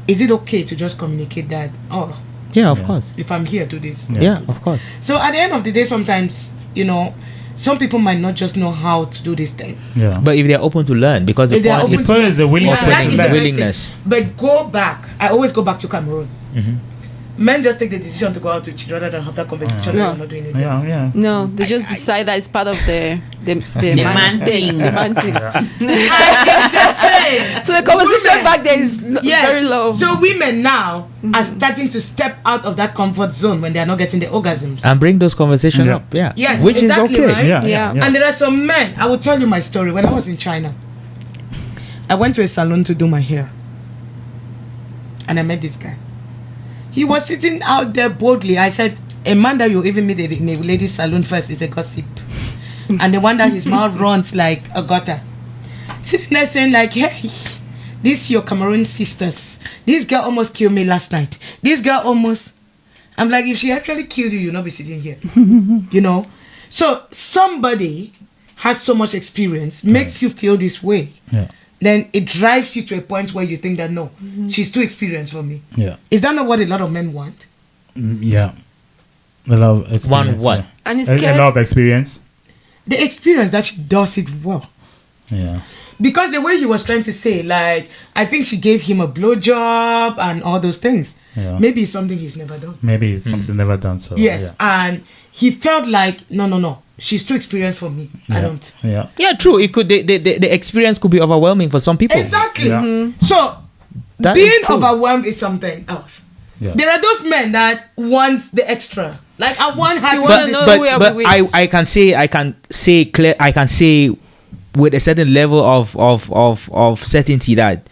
is it okay to just communicate that, oh, Yeah, of Yeah. course. if I'm here, do this? Yeah. Yeah, of course. So at the end of the day, sometimes, some people might not just know how to do this thing. Yeah. But if they're open to learn, because the If they are point open is It's always the willingness. Opening, that is the the best willingness. thing. But go back. I always go back to Cameroon. Men just take the decision to go out to cheat rather than have that conversation. No. No. Not doing it. Yeah. Yeah. No, they just decide that it's part of the man thing. The man thing. I just say. So the conversation Women- back there is Yes. very low. So women now are starting to step out of that comfort zone when they are not getting the orgasms. and bring those conversations Yeah. up. Yeah. Yes, Which exactly, is okay. right? Yeah. Yeah. Yeah. And there are some men. I will tell you my story. When I was in China, I went to a salon to do my hair. And I met this guy. He was sitting out there boldly. I said, a man that you even meet in a ladies' salon first is a gossip. And the one that his mouth runs like a gutter. Sitting there saying like, hey, these your Cameroon sisters. This girl almost killed me last night. This girl almost... I'm like, if she actually killed you, you'll not be sitting here. So somebody has so much experience, makes you feel this way. Yeah. Then it drives you to a point where you think that no, she's too experienced for me. Yeah. Is that not what a lot of men want? Yeah. A lot of experience. One what? Yeah. And it's A lot of experience. The experience that she does it well. Yeah. Because the way he was trying to say, like, I think she gave him a blowjob and all those things. Yeah. Maybe it's something he's never done. Maybe it's something never done. So. Yes. Yeah. And he felt like, no. She's too experienced for me. I Yeah. don't. Yeah. Yeah, true. It could the experience could be overwhelming for some people. Exactly. Yeah. So That is being true. overwhelmed is something else. Yeah. There are those men that wants the extra. Like I want her You to wanna do know this. where but we- I can say with a certain level of certainty that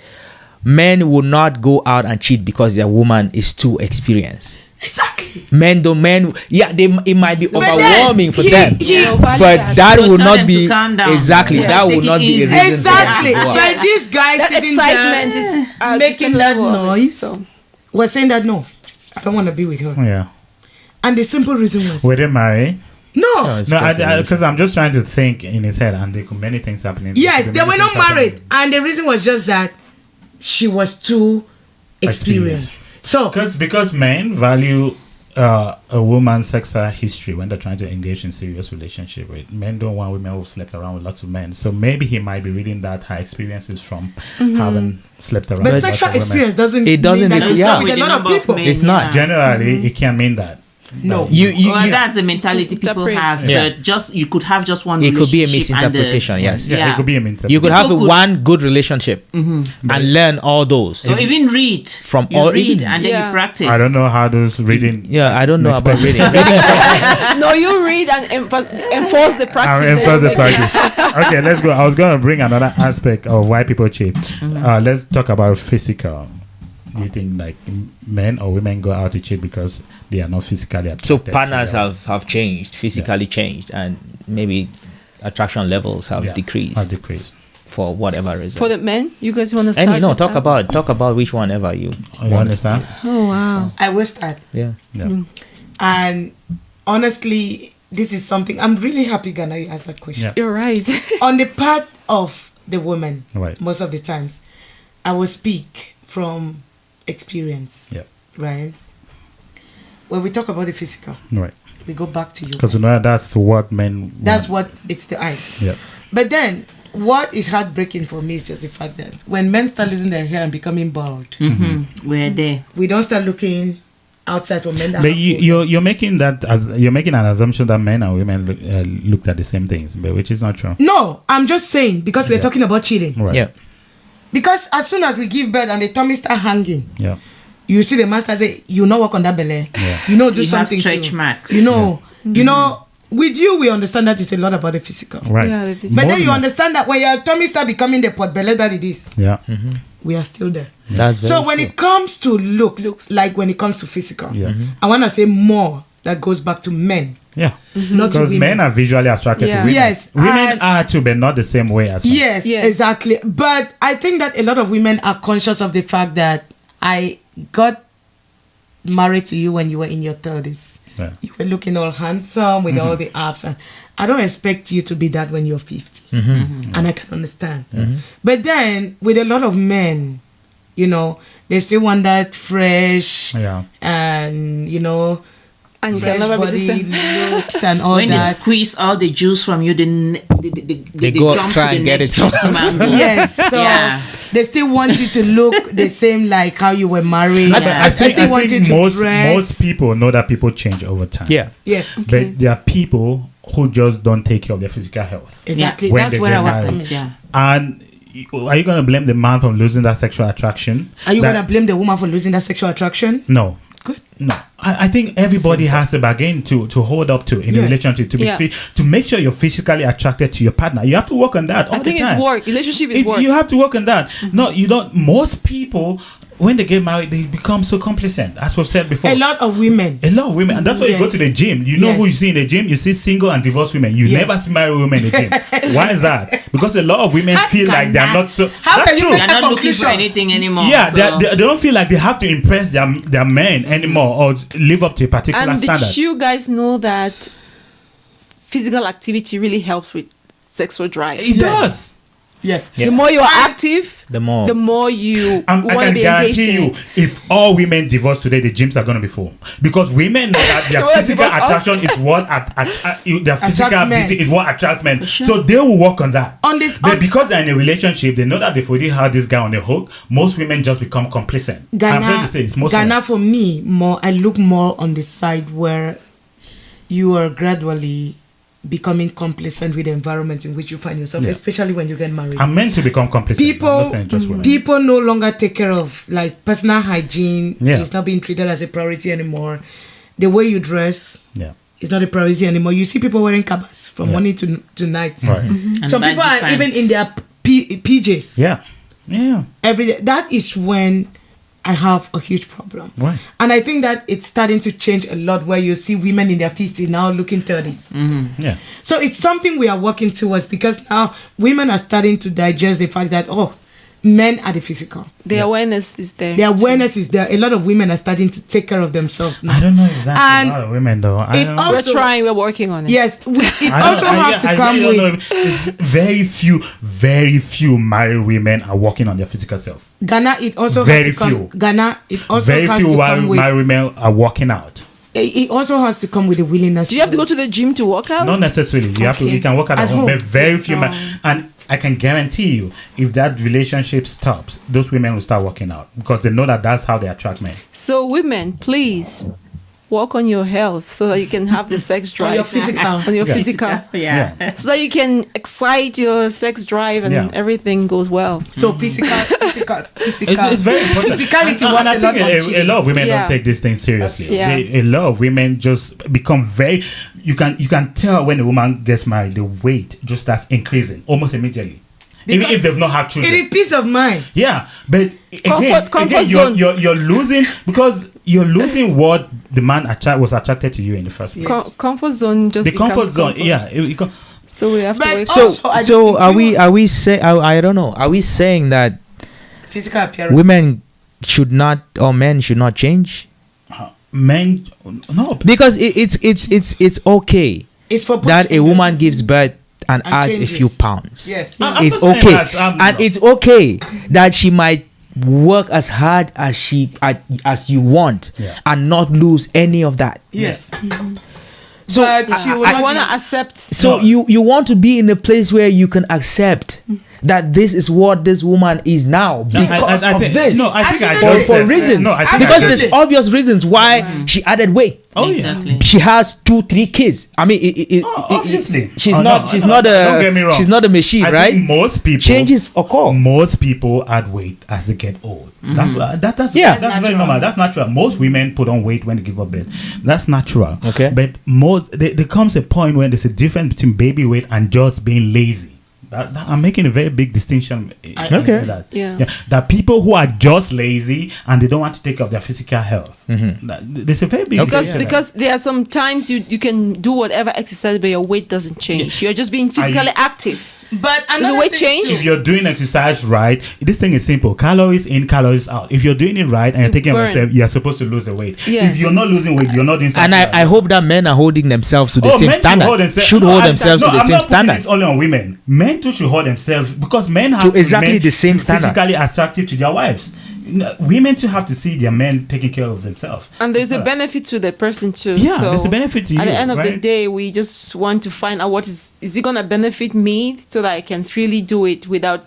men will not go out and cheat because their woman is too experienced. Exactly. It might be But then overwhelming for he- them, he- Yeah, value but that So will tell not them be to calm down. exactly Yeah. that Take will it not be a easy. reason for them to Exactly. go out. But this guy That sitting excitement there is at making the that same level of it, noise so. was saying that no, I don't want to be with her. Yeah. And the simple reason was Were they married? no. It's No, just a because I'm just trying to think in his head, and there could many things happening. Yes, There they could were many not things happening. married, and the reason was just that she was too experienced. So Because men value a woman's sexual history when they're trying to engage in serious relationship with. Men don't want women who've slept around with lots of men. So maybe he might be reading that her experiences from having slept around but with lots sexual of women. experience doesn't. It doesn't mean that equal- you yeah. sleep with a With the lot of number of people. men. It's not. Yeah. Generally, it can't mean that. No. You Well, that's the mentality people Interpret. have. Yeah. But just you could have just one. It could be a relationship and, misinterpretation, yes. Yeah, it could be a mental. You could have People could- one good relationship and learn all those. So even read From you all- read even- and then Yeah. you practice. I don't know how those reading. Yeah, I don't know about reading. No, you read and enforce the practice. I'm that the you make. practice. Okay, let's go. I was going to bring another aspect of why people cheat. Let's talk about physical. Do you think like men or women go out to cheat because they are not physically attracted? So to partners their- have changed, physically changed, and maybe attraction levels have yeah, decreased Has decreased. for whatever reason. For the men, you guys want to start? Any no, with talk that? about which one ever you You want. understand? Oh wow. I will start. Yeah. Yeah. And honestly, this is something I'm really happy, Ghana, you asked that question. Yeah. You're right. On the part of the woman. Right. Most of the times, I will speak from experience. Yeah. Right. When we talk about the physical, Right. we go back to you. Because you know that's what men. That's want. what it's the eyes. Yeah. But then, what is heartbreaking for me is just the fact that when men start losing their hair and becoming bald, We're there. we don't start looking outside for men. That But have you're making that as you're making an assumption that men and women looked at the same things, but which is not true. No, I'm just saying because we're Yeah. talking about cheating. Right. Yeah. Because as soon as we give birth and the tummy start hanging, Yeah. you see the man start say, "You know, work on that belly. Yeah. You know, do You have something. stretch to, marks. You know, you know." With you, we understand that it's a lot about the physical. Right. Yeah, the physical. But More then you than- understand that when your tummy start becoming the pot belly that it is, Yeah. we are still there. That's very So when true. it comes to looks, like when it comes to physical, Yeah. I want to say more that goes back to men, Yeah. not to Because women. men are visually attracted Yeah. to women. Yes, Women and- are too, but not the same way as men. Yes, Yes. exactly. But I think that a lot of women are conscious of the fact that I got married to you when you were in your 30s. Yeah. You were looking all handsome with all the abs, and I don't expect you to be that when you're 50. And I can understand. But then with a lot of men, you know, they still want that fresh Yeah. and, you know, And you fresh can never be the body same. looks and all When they that. squeeze all the juice from you, they go jump try to the and get next it somewhere person. Yes, so Yeah. they still want you to look the same like how you were married. Yeah. But I They think, still want you to most dress. people know that people change over time. Yeah. Yes, But there are people who just don't take care of their physical health. exactly. When That's they where get I was married. coming. Yeah. And are you going to blame the man for losing that sexual attraction? Are you That- gonna blame the woman for losing that sexual attraction? No. Good. No, I think everybody has a bargain to hold up to in a Yes. relationship to be Yeah. to make sure you're physically attracted to your partner. You have to work on that all I think the time. it's work. Relationship is work. You have to work on that. No, you don't. Most people, when they get married, they become so complacent, as we've said before. A lot of women. A lot of women, and that's why you go Yes. to the gym. You know Yes. who you see in the gym? You see single and divorced women. You Yes. never see married women in the gym. Why is that? Because a lot of women How feel like can they're that- not so. how That's can you true. make They're that not looking for conclusion? anything anymore. Yeah, so- they don't feel like they have to impress their men anymore or live up to a particular And standard. did you guys know that physical activity really helps with sexual drive? It does. Yes. Yeah. The more you're active, The more. the more you I want to can be engaged guarantee in you, it. if all women divorce today, the gyms are going to be full because women know that their They wanna physical divorce us? attraction is what their physical Attracts men. beauty is what attracts men. Sure. So they will work on that. On this, But because they're in a relationship, they know that they've already had this guy on the hook. Most women just become complacent. I'm going Ghana, to say it's most Ghana of for me, more I look more on the side where you are gradually becoming complacent with the environment in which you find yourself, Yeah. especially when you get married. I'm meant to become complacent. I'm People, not saying just women. people no longer take care of like personal hygiene. Yeah. It's not being treated as a priority anymore. The way you dress Yeah. is not a priority anymore. You see people wearing cabas from Yeah. morning to night. Right. And Some people baggy are even pants. in their PJs Yeah. Yeah. every day. That is when I have a huge problem. Right. And I think that it's starting to change a lot where you see women in their 50s now looking 30s. Yeah. So it's something we are working towards because now women are starting to digest the fact that, oh, men are the physical. The awareness is there. The awareness is there. A lot of women are starting to take care of themselves now. I don't know if that's And a lot of women though. I it don't know. We're also- trying. We're working on it. Yes, it I also don't- I- have to I come really don't with know. It's very few married women are working on their physical self. Ghana. It also Very has to come. few. Ghana. It also Very has few to come with. married women are working out. It also has to come with the willingness. Do you have to go to the gym to work out? Not necessarily. You have to. Okay. You can work out at At home, home. but very Yes, few. And I can guarantee you, if that relationship stops, those women will start working out because they know that that's how they attract men. So women, please work on your health so that you can have the sex drive. On your physical. On your Yeah. physical. Yeah. So that you can excite your sex drive and Yeah. everything goes well. So physical. It's very important. Physicality and works I a think lot on a cheating. lot of women Yeah. don't take this thing seriously. Yeah. A lot of women just become very. You can tell when a woman gets married, the weight just starts increasing almost immediately, even Because if they've not had It children. is peace of mind. Yeah, but Comfort again zone. you're losing because you're losing what the man was attracted to you in the first place. Yes. Comfort zone just The becomes comfort zone, comfort. yeah. So we have to But work. also- So, I don't so think are you- we say I don't know, are we saying that Physical appearance. women should not or men should not change? Men, no. Because it's okay It's for both that a genders. woman gives birth and adds a changes. few pounds. Yes. I'm It's not saying okay, that, and it's okay that she might work as hard as you want, Yeah. and not lose any of that. Yes. So But she will I not want to be- accept. So No. you want to be in a place where you can accept that this is what this woman is now because of this. No, I think I Absolutely. just for said, reasons. No, I think Because I just, there's obvious reasons why she added weight. oh yeah. Exactly. She has 2-3 kids. I mean, Obviously. she's Oh, not. no, She's no, not don't get me a. wrong. She's not a machine, I right? think most people Changes occur. Most people add weight as they get old. That's Yeah. that's very natural. normal. That's natural. Most women put on weight when they give up birth. That's natural. Okay. But there comes a point when there's a difference between baby weight and just being lazy. That I'm making a very big distinction. Okay. That. Yeah. That people who are just lazy and they don't want to take care of their physical health. There's a very big distinction. Because there are some times you can do whatever exercise, but your weight doesn't change. You're just being physically active. But the another weight thing change? too- If you're doing exercise right, this thing is simple. Calories in, calories out. If you're doing it right and you're You taking care of burn. yourself, you're supposed to lose the weight. Yes. If you're not losing weight, you're not doing something. And I hope that men are holding themselves to the same men should standard. hold themselves- Should No, hold I- themselves no, to the I'm same not putting standard. this only on women. Men too should hold themselves because men have To exactly remain the same standard. physically attractive to their wives. Women too have to see their men taking care of themselves. And there's a benefit to the person too. Yeah, so there's a benefit to you. At the end of the right? day, we just want to find out what is it going to benefit me so that I can freely do it without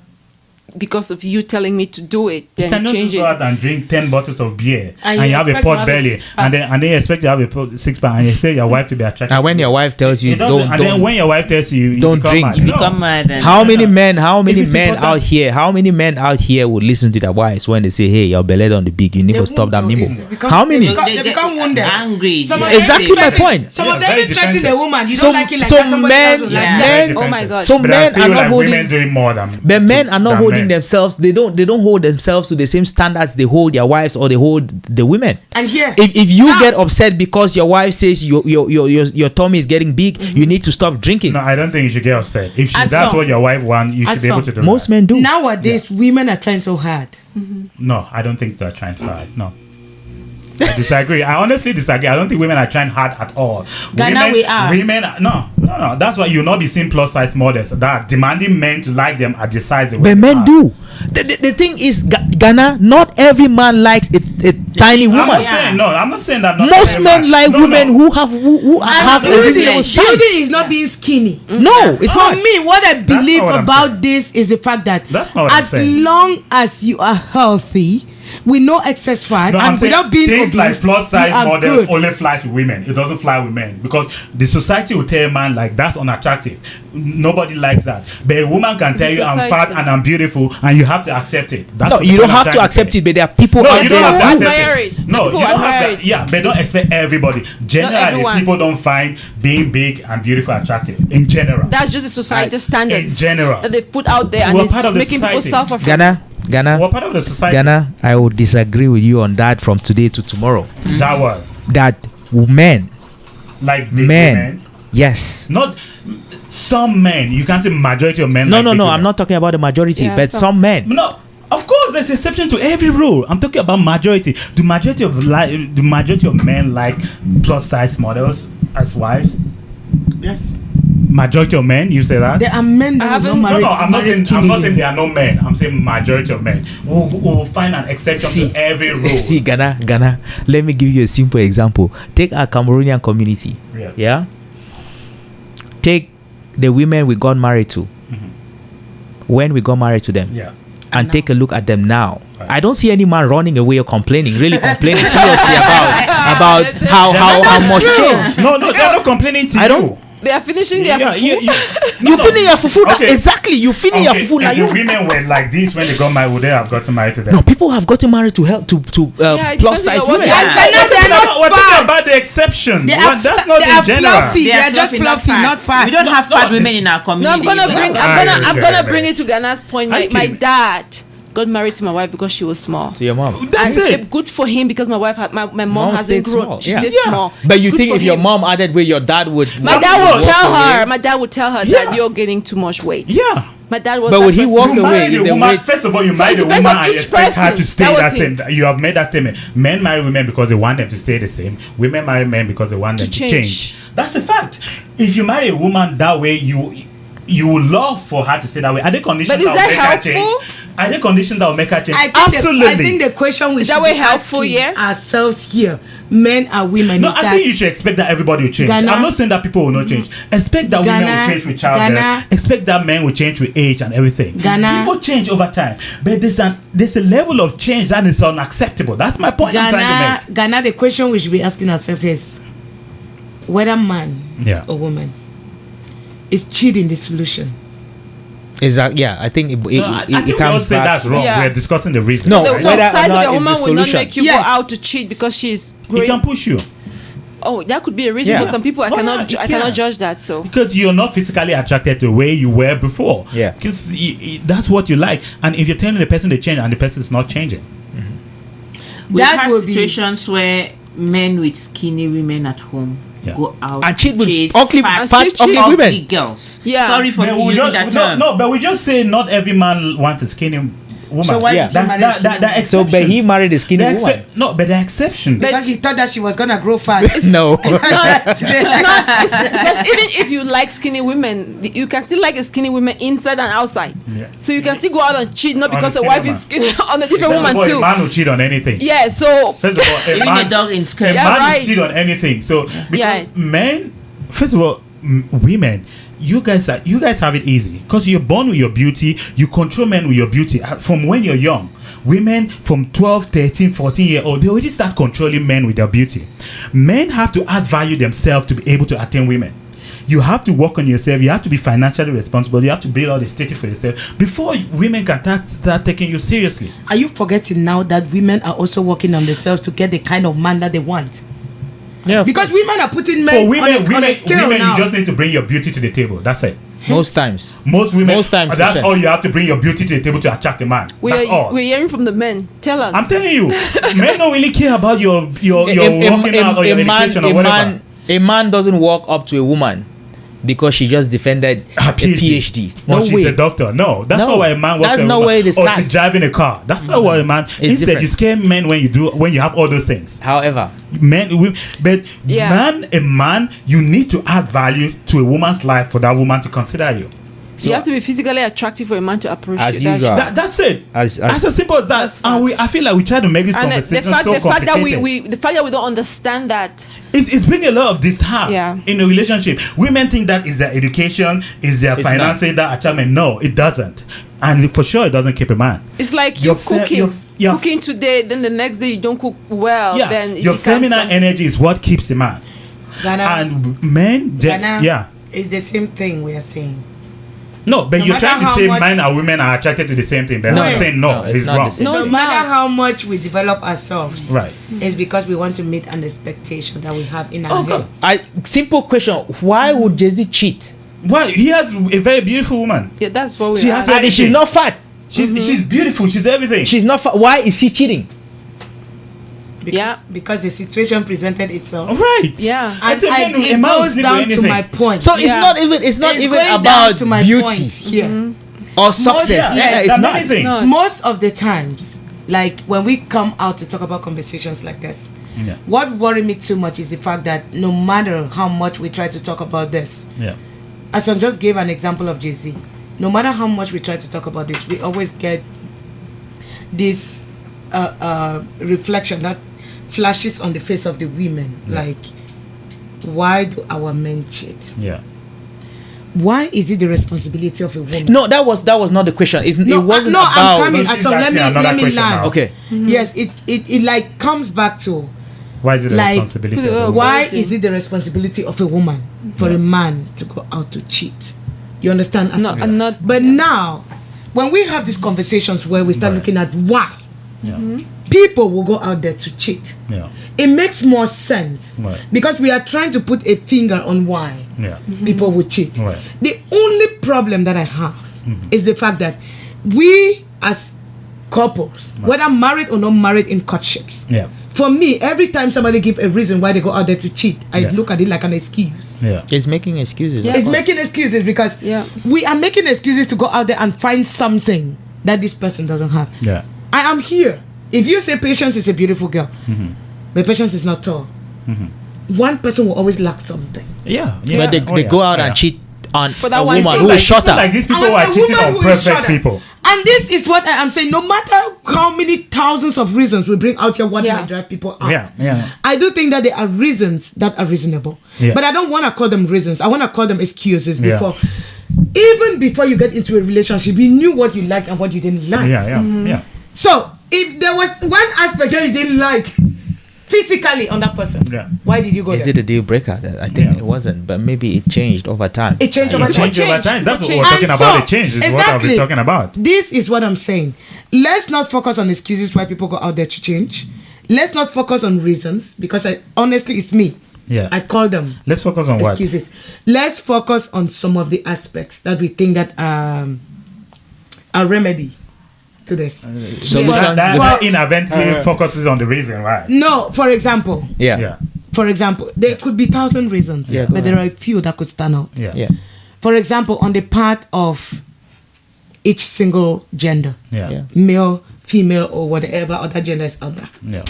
because of you telling me to do it. You Then cannot change just go it. out and drink 10 bottles of beer And and you you have a expect to pot have a belly six-pack. and then you expect to have a six-pack and you say your wife to be attracted. And when to your wife tells you It doesn't- don't, and then when your wife tells you don't become drink. mad. You No. Become mad. And how many men it's important- how many men out here would listen to their wives when they say, hey, your belly on the big, you need They to stop won't that do. nimo? It's because How they many? They become wounded. angry. Some of Yeah. them Exactly my threaten- point. Some Yeah, of them very will threaten the defensive. woman. You So- don't like it like so that. Somebody men- else will like Yeah. that. men- Oh my God. So But men I feel are not like holding. women doing more than But men are not than holding men. themselves. They don't hold themselves to the same standards they hold their wives or they hold the women. And here, If you now- get upset because your wife says your tummy is getting big, you need to stop drinking. No, I don't think you should get upset. If As that's some- what your wife wants, you should as be able some- to do Most that. men do. nowadays, women are trying so hard. No, I don't think they're trying hard. No. I disagree. I honestly disagree. I don't think women are trying hard at all. Ghana, we are. Women, no. That's why you'll not be seeing plus size models that are demanding men to like them at the size they But want. men do. The thing is, Ghana, not every man likes a tiny I'm woman. not saying no. I'm not saying that. Not Most every men man- like No, women no. who have a beauty, reasonable size. beauty is not being skinny. No, it's For not. me, what I believe not what I'm about saying. this is the fact that That's not what I'm as saying. long as you are healthy, with no excess fat, No, I'm and saying without being things obese, like plus size you are models good. only flies with women. It doesn't fly with men because the society will tell a man like that's unattractive. Nobody likes that. But a woman can It's tell a you I'm society. fat and I'm beautiful, and you have to accept it. That's No, what you the don't point I'm have to trying accept say. it, but there are people No, out you there don't have to who accept admire it. it. No, People you don't admire have it. to. Yeah, but don't expect everybody. Generally, everyone. people don't find being big and beautiful attractive. In general, That's just the society in standards general. that they've put out there, and We're it's part of the making people society. suffer from Ghana, we're part of the society. Ghana, I would disagree with you on that from today to tomorrow. That was That men, like big men, women. yes. Not some men. You can't say majority of men. No, like no, big no. women. I'm not talking about the majority, Yeah, but some- some men. No, of course there's exception to every rule. I'm talking about majority. The majority of men like plus size models as wives. Yes, Majority of men, you say that? there are men that will haven't- not No, marry. no, I'm not marry saying skinny there are no men. I'm saying majority of men. We'll find an exception See, to every rule. See, Ghana. Let me give you a simple example. Take our Cameroonian community. Yeah. Yeah. Take the women we got married to. When we got married to them. Yeah. And take a look at them now. Right. I don't see any man running away or complaining seriously about how much change. No, they're not complaining to I you. don't- They are finishing their Yeah, fufu. You finish your fufu. Okay. Exactly. You finish your Okay, fufu. if Like the you. women were like this when they got married, would they have gotten married to them? No, people have gotten married to help to Yeah, it plus depends size on what women. you are. We're talking about the exception. They Well, are, that's not they are in general. fluffy. They are just fluffy, not fat. We don't have fat women in our No, community. I'm gonna bring. I'm okay, gonna okay. bring it to Ghana's point. Are My, you my kidding me? dad got married to my wife because she was small. To your mom. That's And it. good for him because my wife had my mom Mom hasn't stayed grown. small. She Yeah. stayed Yeah. small. But you Good think for if your him. mom added weight, your dad would? My Of dad course. would tell Walk away. her. My dad would tell her Yeah. that you're gaining too much weight. Yeah. My dad was. But that would he person. walk You away married if a the woman. weight? First of all, you So married it a depends woman on and you each expect her to person. stay That was that him. same. You have made that statement. Men marry women because they want them to stay the same. Women marry men because they want them to change. change. That's a fact. If you marry a woman that way, you would love for her to say that way. Are there conditions But is that will that make her helpful? change? Are there conditions that will make her change? I think Absolutely. I think the question we Is should that way be helpful, asking yeah? ourselves here, men and women, No, is I that think you should expect that everybody will change. Ghana- I'm not saying that people will not change. Expect that women Ghana- will change with childbirth. Ghana- Expect that men will change with age and everything. Ghana- People change over time, but there's a level of change that is unacceptable. That's my point I'm trying to Ghana, the question we should be asking ourselves is whether man Yeah. or woman is cheating the solution. Exactly. Yeah, I think it make. No, I think we all comes say back. that's wrong. Yeah. We're discussing the reason. No, The right? whether or size of not the it's woman the will not solution. make you Yes. go out to cheat because she's It great. can push you Oh, that could be a reason. Yeah. But some people, I Why cannot, not? I Yeah. cannot judge that. So because you're not physically attracted to the way you were before. Yeah. Because that's what you like, and if you're telling the person to change and the person is not changing, We've That had will be- situations where men with skinny women at home Yeah. go out And cheat with chase ugly, fat, fat, cheat. ugly ugly women. girls. Yeah. Sorry for But we using just- that no, term. no, but we just say not every man wants a skinny woman. So why Yeah. did he marry a skinny woman? So, but he married a skinny the woman. No, but the exception. Because he thought that she was gonna grow fat. No. it's not because even if you like skinny women, you can still like a skinny woman inside and outside. Yeah. So you can still go out and cheat, not On because a your skinny wife woman. is skinny on a different First woman of all, too. a man will cheat on anything. Yeah. So First of all, Even a dog in skirt. a Yeah, man right. will cheat on anything. So because Yeah. men, first of all, women, you guys have it easy because you're born with your beauty. You control men with your beauty from when you're young. Women from 12, 13, 14-year-old, they already start controlling men with their beauty. Men have to add value themselves to be able to attain women. You have to work on yourself. You have to be financially responsible. You have to build all the status for yourself before women can start taking you seriously. Are you forgetting now that women are also working on themselves to get the kind of man that they want? Yeah, Because women are putting men For on women, a scale now. you just need to bring your beauty to the table. That's it. most times. Most women, Most times, that's percent. all you have to bring your beauty to the table to attract a man. That's all. we're hearing from the men. Tell us. I'm telling you, men don't really care about your working out or your education or whatever. A man doesn't walk up to a woman because she just defended Her a PhD. Or No she's way. a doctor. No, that's No. not why a man walks That's to a not woman. where it is Or start. she's driving a car. That's not what a man. Instead, different. you scare men when you have all those things. However, But Yeah. a man, you need to add value to a woman's life for that woman to consider you. So you have to be physically attractive for a man to appreciate As that. usual. shit. That's it. As As simple as that. That's And I feel like we try to make this And the conversation fact, so the fact that complicated. the fact that we don't understand that. It's bringing a lot of disharm Yeah. in a relationship. Women think that is their education, is their It's finances that attract men. No, it doesn't. And for sure, it doesn't keep a man. It's like Your you're fe- cooking. your- Cooking today, then the next day you don't cook well. Yeah, Then it your becomes feminine some- energy is what keeps a man. Ghana, And men, Ghana yeah. is the same thing we are saying. No, but No you're matter trying to how say much- men and women are attracted to the same thing. But No, I'm saying no, no, it's it's not wrong. the same. No, No it's matter not. how much we develop ourselves, Right. it's because we want to meet an expectation that we have in our Oh, God. heads. simple question: why would Jay-Z cheat? Why? He has a very beautiful woman. Yeah, that's what we She are. has And she's not fat. She's beautiful. She's everything. She's not fat. Why is he cheating? Because the situation presented itself. Right. Yeah. I And think men- a it man will goes sleep with down to anything. my point. So Yeah. it's not even It's even going down about to my beauty point here. or success. yes, Yeah, There it's are not. many things. No. Most of the times, like when we come out to talk about conversations like this, Yeah. what worries me too much is the fact that no matter how much we try to talk about this, Yeah. as I just gave an example of Jay-Z, no matter how much we try to talk about this, we always get this reflection that flashes on the face of the women, like, why do our men cheat? Yeah. Why is it the responsibility of a woman? No, that was not the question. It wasn't no, about. I'm coming. No, she's So let asking me another land. question now. Okay. Yes, it like comes back to Why is it the Like, responsibility of the woman? why is it the responsibility of a woman for Yeah. a man to go out to cheat? You understand? No, Asada? I'm not. But now, when we have these conversations where we start Right. looking at why Yeah. people will go out there to cheat, Yeah. it makes more sense Right. because we are trying to put a finger on why Yeah. people would cheat. Right. The only problem that I have is the fact that we as couples, whether married or not married in courtships, Yeah. for me, every time somebody give a reason why they go out there to cheat, I Yeah. look at it like an excuse. Yeah. It's making excuses. Yeah. of It's course. making excuses because Yeah. we are making excuses to go out there and find something that this person doesn't have. Yeah. I am here. If you say Patience is a beautiful girl, but Patience is not tall, one person will always lack something. Yeah. But they go out and cheat on For that a one woman thing. who is Like, shorter. like these people And are a cheating woman on who is perfect shorter. people. And this is what I am saying. No matter how many thousands of reasons we bring out here, what Yeah. might drive people out. Yeah. I do think that there are reasons that are reasonable. Yeah. But I don't want to call them reasons. I want to call them excuses Yeah. before. Even before you get into a relationship, you knew what you liked and what you didn't like. Yeah. So if there was one aspect that you didn't like physically on that person, Yeah. why did you go Is there? it a deal breaker? I think Yeah. it wasn't, but maybe it changed over time. It changed over It time. changes over time. That's what we're And talking about. so, It changes. Is what I've exactly. been talking about. This is what I'm saying. Let's not focus on excuses why people go out there to change. Let's not focus on reasons because honestly, it's me. Yeah. I call them Let's focus on what? excuses. Let's focus on some of the aspects that we think that are remedy to this. Solutions. That inadvertently focuses on the reason, right? No, for example, Yeah. there could be 1,000 reasons, Yeah, go but there are a few that could stand out. Yeah. For example, on the part of each single gender, Yeah. male, female, or whatever other gender is out there. Yeah.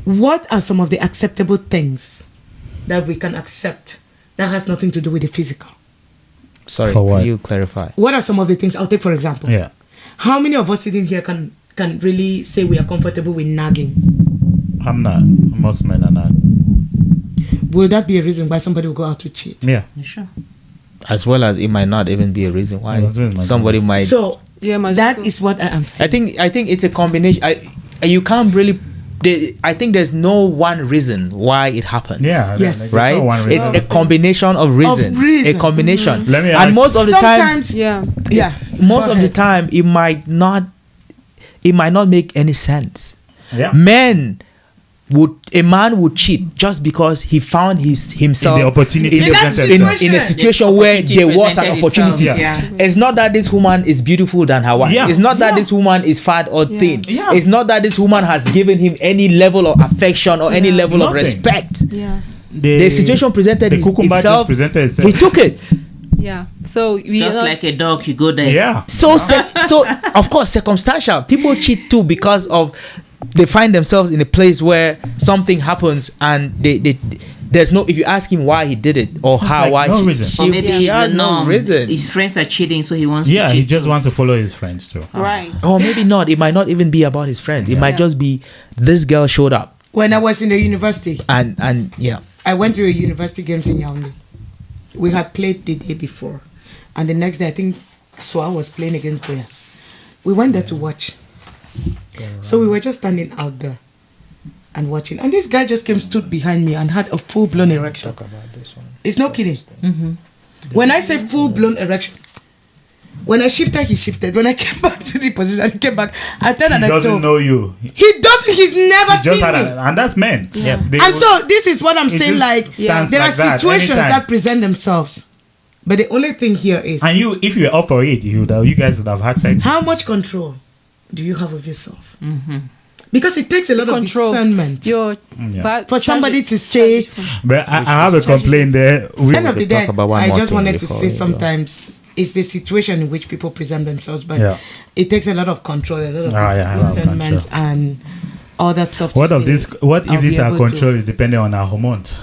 What are some of the acceptable things that we can accept that has nothing to do with the physical? Sorry, For what? can you clarify? What are some of the things? I'll take for example. Yeah. How many of us sitting here can really say we are comfortable with nagging? I'm not. Most men are not. Will that be a reason why somebody will go out to cheat? Yeah. Sure. As well as it might not even be a reason why Yeah, that's really my somebody might. So Yeah, that is what I am saying. I think it's a combination. You can't really. I think there's no one reason why it happens. Yeah. Yes. there's Right. no one It's reason. a combination of reasons. reasons. A combination. Let me And ask- most of the time, Sometimes, Yeah. yeah. most Go of the ahead. time, it might not make any sense. Yeah. A man would cheat just because he found himself In the opportunity in, presented in, itself. in a situation where there was an opportunity. Yeah. It's not that this woman is beautiful than her wife. Yeah. It's not that this woman is fat or thin. Yeah. It's not that this woman has given him any level of affection or any level of Nothing. respect. Yeah. The situation presented the cucumber itself. just presented itself. He took it. Yeah. So we Just like a dog, you go there. Yeah. So of course circumstantial. People cheat too because of they find themselves in a place where something happens and they there's no, if you ask him why he did it or how like why no she, reason. she, Or maybe he he's has a no norm. reason. His friends are cheating, so he wants to Yeah. cheat He just too. wants to follow his friends too. right. Or maybe not. It might not even be about his friends. It might just be this girl showed up When I was in the university, and yeah. I went to a university games in Yaoundé. We had played the day before, and the next day I think Swa was playing against Boya. We went there to watch. So we were just standing out there and watching, and this guy just came, stood behind me, and had a full-blown erection. It's no kidding. When I say full-blown erection, when I shifted, he shifted. When I came back to the position, he came back. I turned and He I doesn't told. know you. He He doesn't. He's never just seen had me. and that's men. Yeah. They And would- so this is what I'm it saying. just Like stands there like are situations anytime. that present themselves, but the only thing here is And you, if you were up for it, you guys would have had sex. how much control do you have of yourself? Because it takes a lot of Control. discernment Your Yeah. bad for somebody charges- to say. charges But I have a complaint there. End of the could day, talk about one I more just thing wanted to before say we go. sometimes it's the situation in which people present themselves, but Yeah. it takes a lot of control, a lot of yeah, a lot of discernment, control. and all that stuff. What to of say, this? What I'll if be this our able to- control is dependent on our hormones?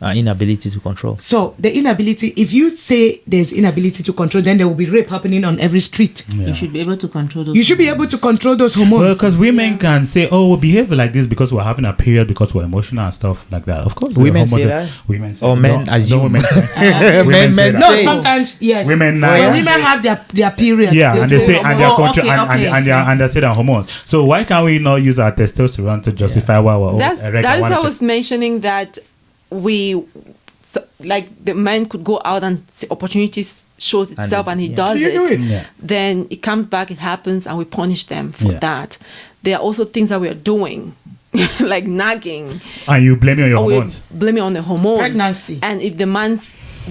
Inability to control. So the inability, if you say there's inability to control, then there will be rape happening on every street. Yeah. You should be able to control those. You should be able to control those Well, hormones. because women can say, "Oh, we behave like this because we're having a period, because we're emotional and stuff like that." Of course, Women the say hormones- that? Women say Or men don't assume. women say- Men Women say that. No, say- sometimes yes. Women when now- women have their periods, Yeah, they'll and they say, say and their oh, control okay, okay. and they say their hormones. So why can't we not use our testosterone to justify why we're That's erect and why wanna I was mentioning that like the man could go out and see opportunities shows itself and he yeah. does You do it. it. Yeah. Then it comes back, it happens, and we punish them for Yeah. that. There are also things that we are doing, like nagging, And you blame it on your or we hormones. blame it on the hormones. Pregnancy. And if the man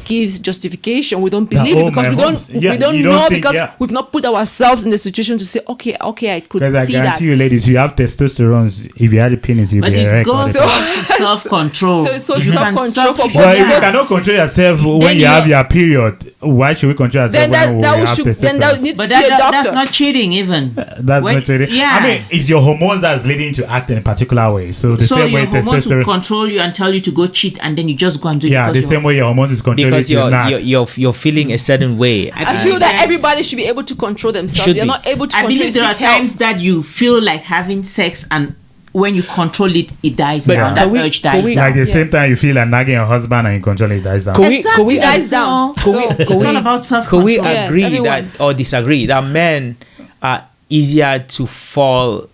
gives justification, we don't That, believe oh, it because my we hormones. don't Yeah, we don't you don't know think- because yeah. we've not put ourselves in the situation to say, okay, I could Because I see guarantee that. you, ladies, you have testosterone. If you had a penis, you'd But be it erect. all goes the time. to self-control. So You can self-control for self- both Well, if you Yeah. cannot control yourself when Then you have you're- your period, why should we control ourselves Then when we that have should testosterone? then that needs But to see a doctor. that's not cheating even. That's When- not cheating. yeah. I mean, it's your hormones that's leading to act in a particular way. So the So same your way hormones will testosterone. control you and tell you to go cheat, and then you just go and do it. Yeah, the because same way your hormones is controlling Because you. Nah. you're feeling a certain way. I feel that Yes. everybody should be able to control themselves. Should You're be. not able to I control believe there are seek help. times that you feel like having sex, and when you control it, it dies But down. can That we- urge can dies we- down. Like the Yeah. same time you feel like nagging your husband and you control it, dies down. Could we- Exactly. could we- Dies down. Could we, So- could It's we, all about could self-control. we Yes, agree everyone. that or disagree that men are easier to fall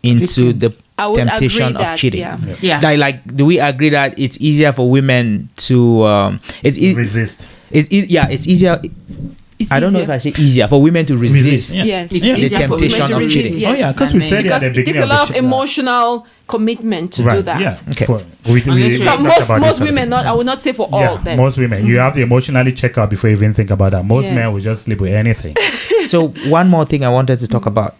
into Victims. the I would temptation agree of that, cheating? yeah. Yeah. Like, do we agree that it's easier for women to it's Resist. it's easier. It's I don't know if easier. I say easier for women to resist. Yeah. Yes, It's the easier for women temptation to of resist, cheating. yes. Oh yeah, because we than said it men. at Because the it takes beginning a of the lot of show. emotional commitment to Right, do that. Yeah. Okay. We Unless So talked most about most this women, not I would not say for all, Yeah, but most women. You have to emotionally check out before you even think about that. Most Yes. men will just sleep with anything. So one more thing I wanted to talk about.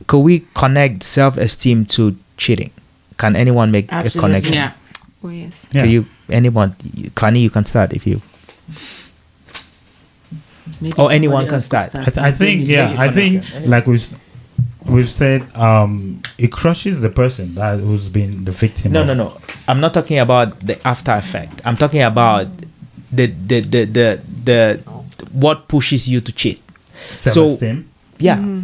Could we connect self-esteem to cheating? Can anyone make Absolutely. a connection? Yeah. oh yes. Yeah. Can you? Anyone? Connie, you can start if you. Maybe Or anyone somebody can else start. I think Yeah. I think like we've said, it crushes the person that who's been the victim. No, of- no. I'm not talking about the after effect. I'm talking about the what pushes you to cheat. Self-esteem. Yeah.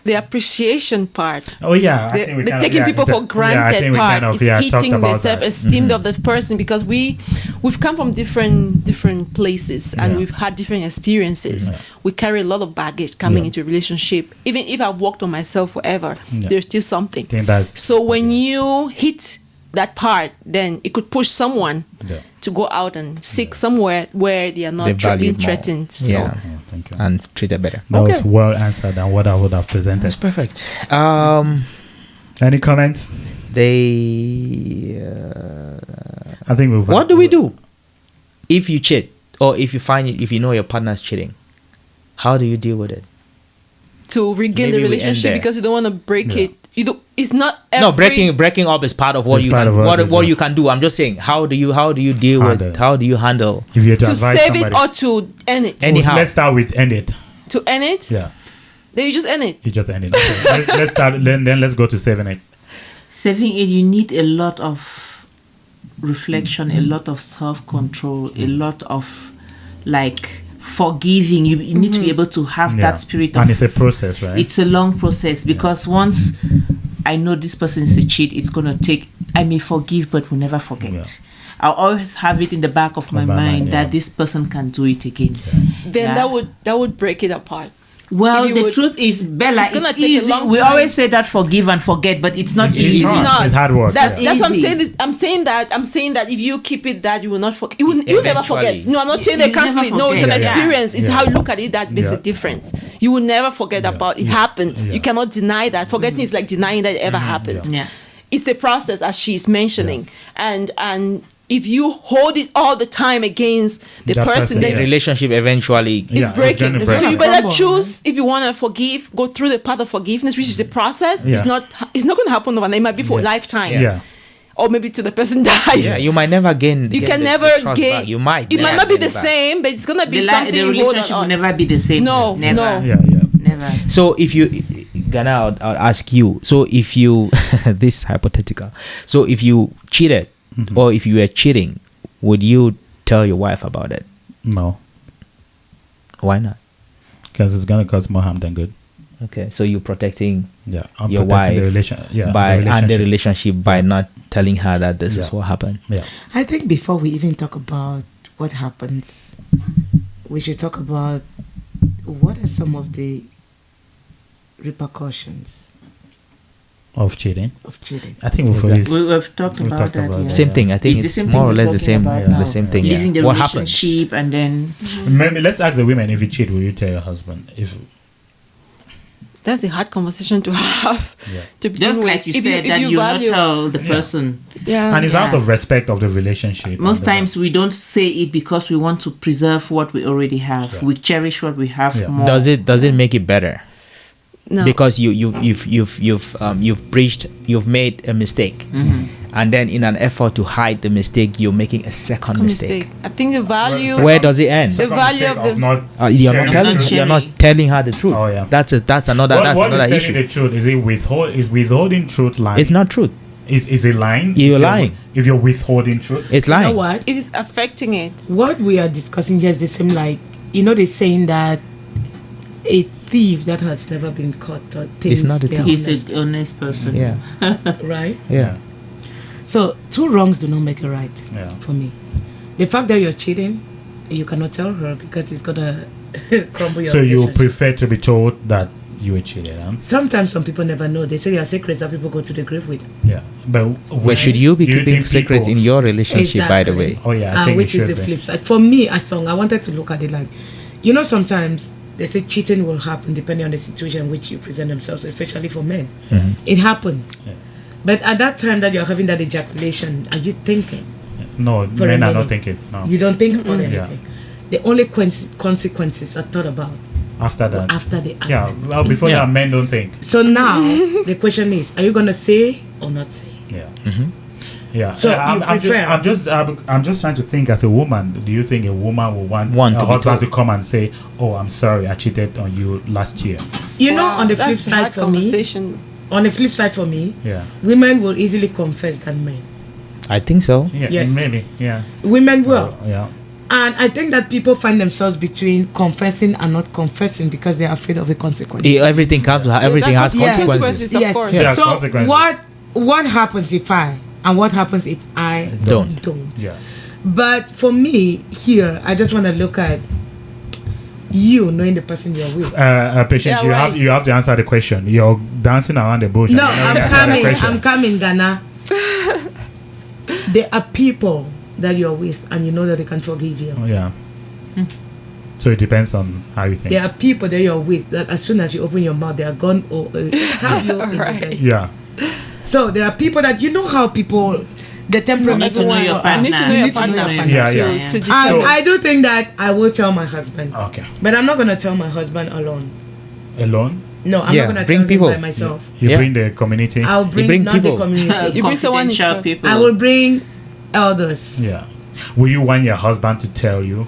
The appreciation part, Oh yeah, I the, think we the kind of- taking yeah, people that- for yeah, I granted think we part kind of, is yeah, talked hitting the about that. self-esteem of the person, because we've come from different places and Yeah. we've had different experiences. Yeah. We carry a lot of baggage coming Yeah. into a relationship. Even if I've worked on myself forever, Yeah. there's still something. I think that's So when you hit that part, then it could push someone yeah. to go out and seek somewhere where they are They not value being more. threatened. So Yeah. Thank you. And treat it better. That was well answered than what I would have presented. That's perfect. Any comments? They. I think we've. What do we do if you cheat, or if you know your partner's cheating? How do you deal with it? to regain Maybe the we end relationship, there. because you don't want to break Yeah. it. You do. It's not every, No, breaking up is part of what It's you part of what you what do. you can do. I'm just saying, how do you deal Handle. with how do you handle? If you had to to advise save somebody, it or to end it. Anyhow. let's start with end it. To end it, Yeah, then you just end it. you just end it. Okay. Let's start. Then let's go to saving it. Saving it, you need a lot of reflection, a lot of self-control, a lot of like forgiving. You need to be able to have Yeah. that spirit of. And it's a process, right? It's a long process, because once I know this person is a cheat, it's gonna take. I may forgive, but will never forget. Yeah. I'll always have it in the back of my mind yeah. that this person can do it again. Then Yeah. that would break it apart. Well, If you the would- truth is, Bella, It's gonna it's take a easy. long We time. always say that forgive and forget, but it's not It's easy. not. It's hard work. That's what I'm Easy. saying. I'm saying that if you keep it, that you will not forget. You will never forget. Eventually. No, I'm not saying You they cancel never it. No, it's an forget. Yeah. experience. It's Yeah. how you look at it that makes Yeah. a difference. You will never forget about it. Yeah. Happened. Yeah. You cannot deny that. Forgetting is like denying that it ever happened. Yeah. It's a process, as she's mentioning, and if you hold it all the time against the That person, person, The then yeah. relationship eventually. Yeah, it's it's breaking. gonna So break. you better Crumble, choose, if you want to forgive, go through the path of forgiveness, which is a process. Yeah. It's not going to happen overnight. It might be for a lifetime, Yeah. or maybe till the person dies. Yeah, you might never gain. You get can the never trust gain. back. You might. It might never not be get the it back. same, but it's going to be The something the you hold relationship will on. never be the same. No, never. no. Yeah, yeah. Never. So if you, Ghana, I'll ask you. So if you, this is hypothetical. So if you cheated, or if you were cheating, would you tell your wife about it? No, Why not? because it's gonna cause more harm than good. Okay, so you're protecting Yeah, I'm your protecting wife the relation. Yeah, by and the relationship. relationship by not telling her that this is Yeah. what happened. Yeah, I think before we even talk about what happens, we should talk about what are some of the repercussions of cheating. of cheating. I think we've Exactly. already. We've talked We've about talked that. about yeah. that. Same thing. I think It's the it's same more thing or we're less the talking same. about The now. same thing. Leaving Yeah. the What happens? relationship and then Maybe let's ask the women. If you cheat, will you tell your husband? If That's a hard conversation to have. Yeah. To begin just with. like you If said, if that you not value- tell the Yeah. person. Yeah. and it's out Yeah. of respect of the relationship. Most and the- times we don't say it because we want to preserve what we already have. Yeah. We cherish what we have Yeah. more. Does it make it better? No. Because you've breached, you've made a mistake, Mhm. and then in an effort to hide the mistake, you're making a second mistake. I think the value. Where does it end? The value of the. You're not telling her the truth. Oh, yeah. That's another what is issue. the truth? Is it withholding truth lying? It's not truth. Is it lying? You're lying. If you're withholding truth, It's You know lying. what? If it's affecting it. What we are discussing here is the same, like, they're saying that a thief that has never been caught or thinks not a they're thief. He's an honest person. Yeah. right? Yeah. So 2 wrongs do not make a right Yeah. for me. The fact that you're cheating, you cannot tell her because it's gonna crumble your so you relationship. prefer to be told that you were cheated, huh? Sometimes some people never know. They say there are secrets that people go to the grave with. Yeah, but But should you be do keeping think secrets in people- your relationship, by the way? Oh yeah, I think which it is should the be. flip side. For me, as song, I wanted to look at it like, sometimes they say cheating will happen depending on the situation in which you present themselves, especially for men. It happens. Yeah. But at that time that you're having that ejaculation, are you thinking? No, For a men are minute. not thinking. No, You don't think about Yeah. anything. The only consequences are thought about after that. after the act. Yeah, well, before Yeah. that, men don't think. So now the question is, are you gonna say or not say? Yeah. Mm-hmm. Yeah. So I'm you prefer- I'm just trying to think as a woman. Do you think a woman will want Want a to be husband to told. come and say, "Oh, I'm sorry, I cheated on you last year"? On the flip That's a side hard for me, conversation. Yeah. women will easily confess than men. I think so. Yeah. Yes. Maybe. Yeah. Women will. Yeah. And I think that people find themselves between confessing and not confessing because they're afraid of the consequences. Everything comes. Everything has Yeah, consequences. Of course. Yeah, So consequences. what happens if I and what happens if I Don't. Yeah. But for me here, I just want to look at you knowing the person you're with. Patience, Yeah, you have to answer the question. You're dancing around the bush. No, and you never answer the I'm question. coming, Ghana. There are people that you're with and you know that they can forgive you. Oh, yeah. So it depends on how you think. There are people that you're with that as soon as you open your mouth, they are gone or have you in the Right. bed. Yeah. So there are people that how people, the temperament. You need to know your You partner. need to know your partner Yeah, to, yeah. to And determine. I do think that I will tell my husband, Okay. but I'm not gonna tell my husband alone. Alone? No, I'm Yeah, not gonna bring tell people. him by myself. You Yeah. bring the community. I'll bring not people. the community. You bring someone in Confidential trust. people. I will bring elders. Yeah. Will you want your husband to tell you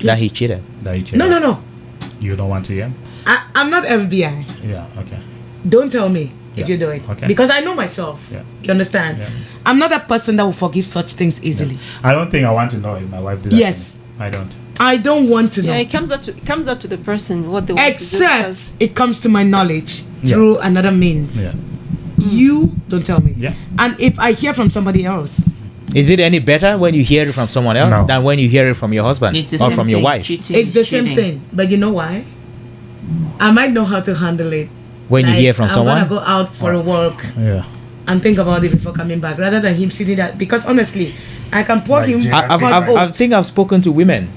That he Yes. cheated. that he cheated? No. You don't want to hear? I'm not FBI. Yeah. Okay. Don't tell me if Yeah. you do it. Okay. Because I know myself. Yeah. You understand? Yeah. I'm not a person that will forgive such things easily. I don't think I want to know if my wife did that. Yes. to me. I don't. I don't want to know. Yeah, it comes up to the person what they want to do. Except because- it comes to my knowledge Yeah. through another means. Yeah. You don't tell me. Yeah. And if I hear from somebody else, Is it any better when you hear it from someone else No. than when you hear it from your husband It's the or same from your thing. wife? Cheating it's is the same cheating. thing. But you know why? I might know how to handle it. When you Like, hear from I someone? want to go out for a walk Yeah. and think about it before coming back, rather than him sitting there. Because honestly, I can pour Like him. Jay- I think I've spoken to women.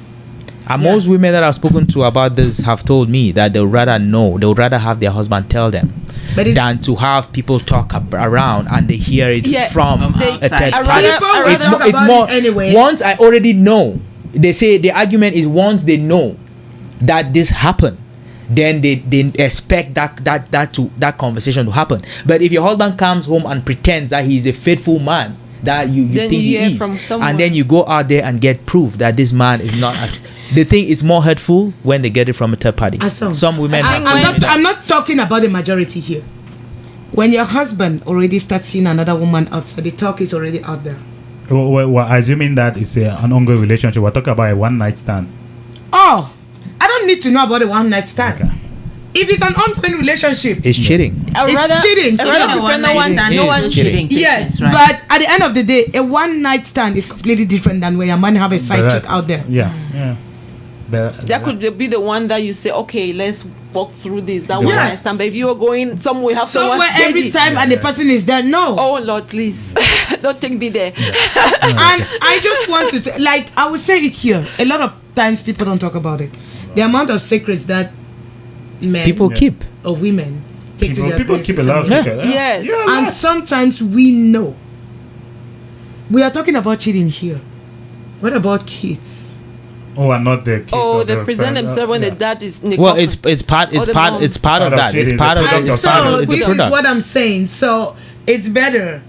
And Yeah. most women that I've spoken to about this have told me that they would rather know, they would rather have their husband tell them But it's, than to have people talk around and they hear it Yeah, from they- a third I party. rather- I People will rather- talk about it anyway. Once I already know, they say the argument is once they know that this happened, then they expect that conversation to happen. But if your husband comes home and pretends that he's a faithful man, that you Then think you he hear is, from someone. and then you go out there and get proof that this man is not as they think it's more hurtful when they get it from a third party. Some women have told me that. I'm not talking about the majority here. When your husband already starts seeing another woman outside, the talk is already out there. Well, assuming that it's an ongoing relationship, we're talking about a one night stand. Oh, I don't need to know about the one night stand. Okay. If it's an ongoing relationship, It's cheating. I would It's rather, cheating. I So rather no prefer no one, stand no is one cheating. yes, right? but at the end of the day, a one night stand is completely different than when a man have a side But chick that's- out there. Yeah. Yeah. But That could be the one that you say, okay, let's walk through this. That Yes. one night stand. But if you are going somewhere, have someone Somewhere every steady. time and the person is there, no. Oh Lord, please, don't take me there. And I just want to say, like, I will say it here. A lot of times people don't talk about it. The amount of secrets that men People Yeah. keep. or women take to their people graves keep a is lot of amazing. secrets. Yes. Yeah, And sometimes we know. We are talking about cheating here. What about kids? Oh, and not the kids. Oh, or they the present parents. themselves when Yeah. the dad is in the Well, coffin. it's part Or the mom. of Part of that. It's cheating, part of it's a And product so it's a this is product. what I'm saying. So it's better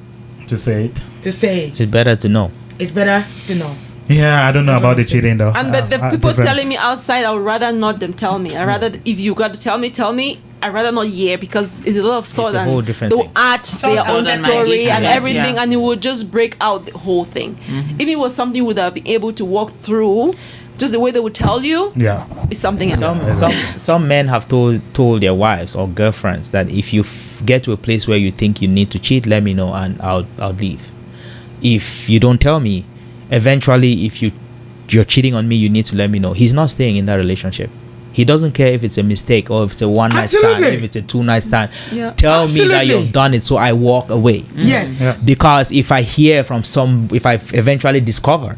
To say it. To say It's better to know. it's better to know. Yeah, I don't know That's about what the I'm saying. cheating though. And but the people different. telling me outside, I would rather not them tell me. I rather if you got to tell me. I'd rather not hear because it's a lot of salt a and whole different they'll thing. add their own Salt and story Maggi, and yeah. everything, Yeah. and it would just break out the whole thing. If it was something you would have been able to walk through, just the way they would tell you, Yeah. it's something else. Some men have told their wives or girlfriends that if you get to a place where you think you need to cheat, let me know and I'll leave. If you don't tell me, eventually if you're cheating on me, you need to let me know. He's not staying in that relationship. He doesn't care if it's a mistake or if it's a one night stand, Absolutely. if it's a 2 night stand. Yeah. Tell me that Absolutely. you've done it so I walk away. Yes. Yeah. Because if I hear from if I eventually discover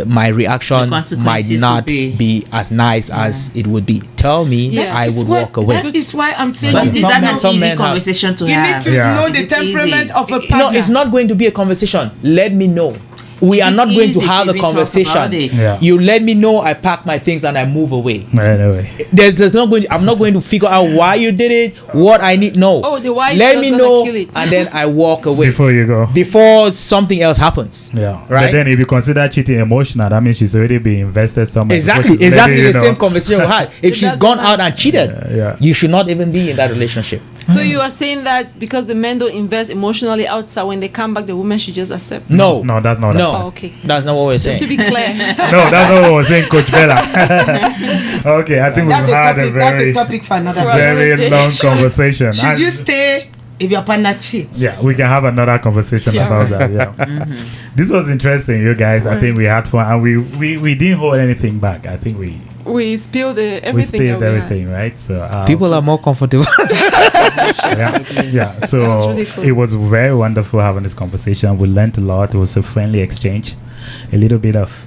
my reaction might consequences not will be as nice as it would be. Tell me, Yeah. I That is would why- walk away. That is why I'm saying But you Is need that Some an men easy have- conversation to you have? need to Yeah. know Is the it temperament easy? of a partner. No, it's not going to be a conversation. Let me know. We Is are it not going to easy have to a even talk conversation. about it? Yeah. You let me know, I pack my things and I move away. Anyway. There's not going. I'm not going to figure out why you did it. What I need. No. Oh, the why is Let just me gonna know, kill it. and then I walk away Before you go. before something else happens. Yeah. Right? But then if you consider cheating emotional, that means she's already been invested somewhere. Exactly. Because she's Exactly maybe, the you same know, conversation we had. If It she's doesn't gone matter. out and cheated, Yeah. you should not even be in that relationship. So you are saying that because the men don't invest emotionally outside, when they come back, the woman should just accept. No. No, that's not No. Oh, okay. That's not what we're Just to saying. be clear. No, that's not what I was saying, Coach Bella. Okay, I think That's we've a had topic. a That's a very, topic for another For day. very long conversation. Should And- you stay if your partner cheats? Yeah, we can have another conversation Yeah. about that. Yeah, this was interesting, you guys. I think we had fun, and we didn't hold anything back. I think we spilled everything. we spilled that we had. everything, right? So People are more comfortable. yeah. So That was really cool. it was very wonderful having this conversation. We learned a lot. It was a friendly exchange, a little bit of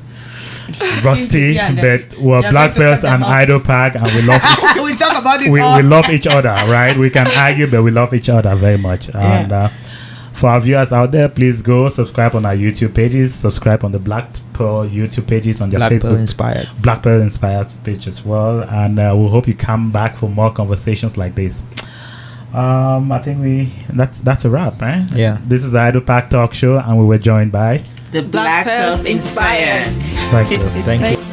rusty, Yeah, but we're you're Black going to Pearls cut them and off. Idol Pack, and we love We talk about it we all. love each other, right? We can argue, but we love each other very much. And for our viewers out there, please go subscribe on our YouTube pages, subscribe on the Black Pearl YouTube pages, on their Facebook Inspired. BlackPearlsInspired page as well. And we hope you come back for more conversations like this. I think that's a wrap, right? Yeah. This is the Idol Pack Talk Show, and we were joined by The Black Pearls Inspired. Thank you. Thank you.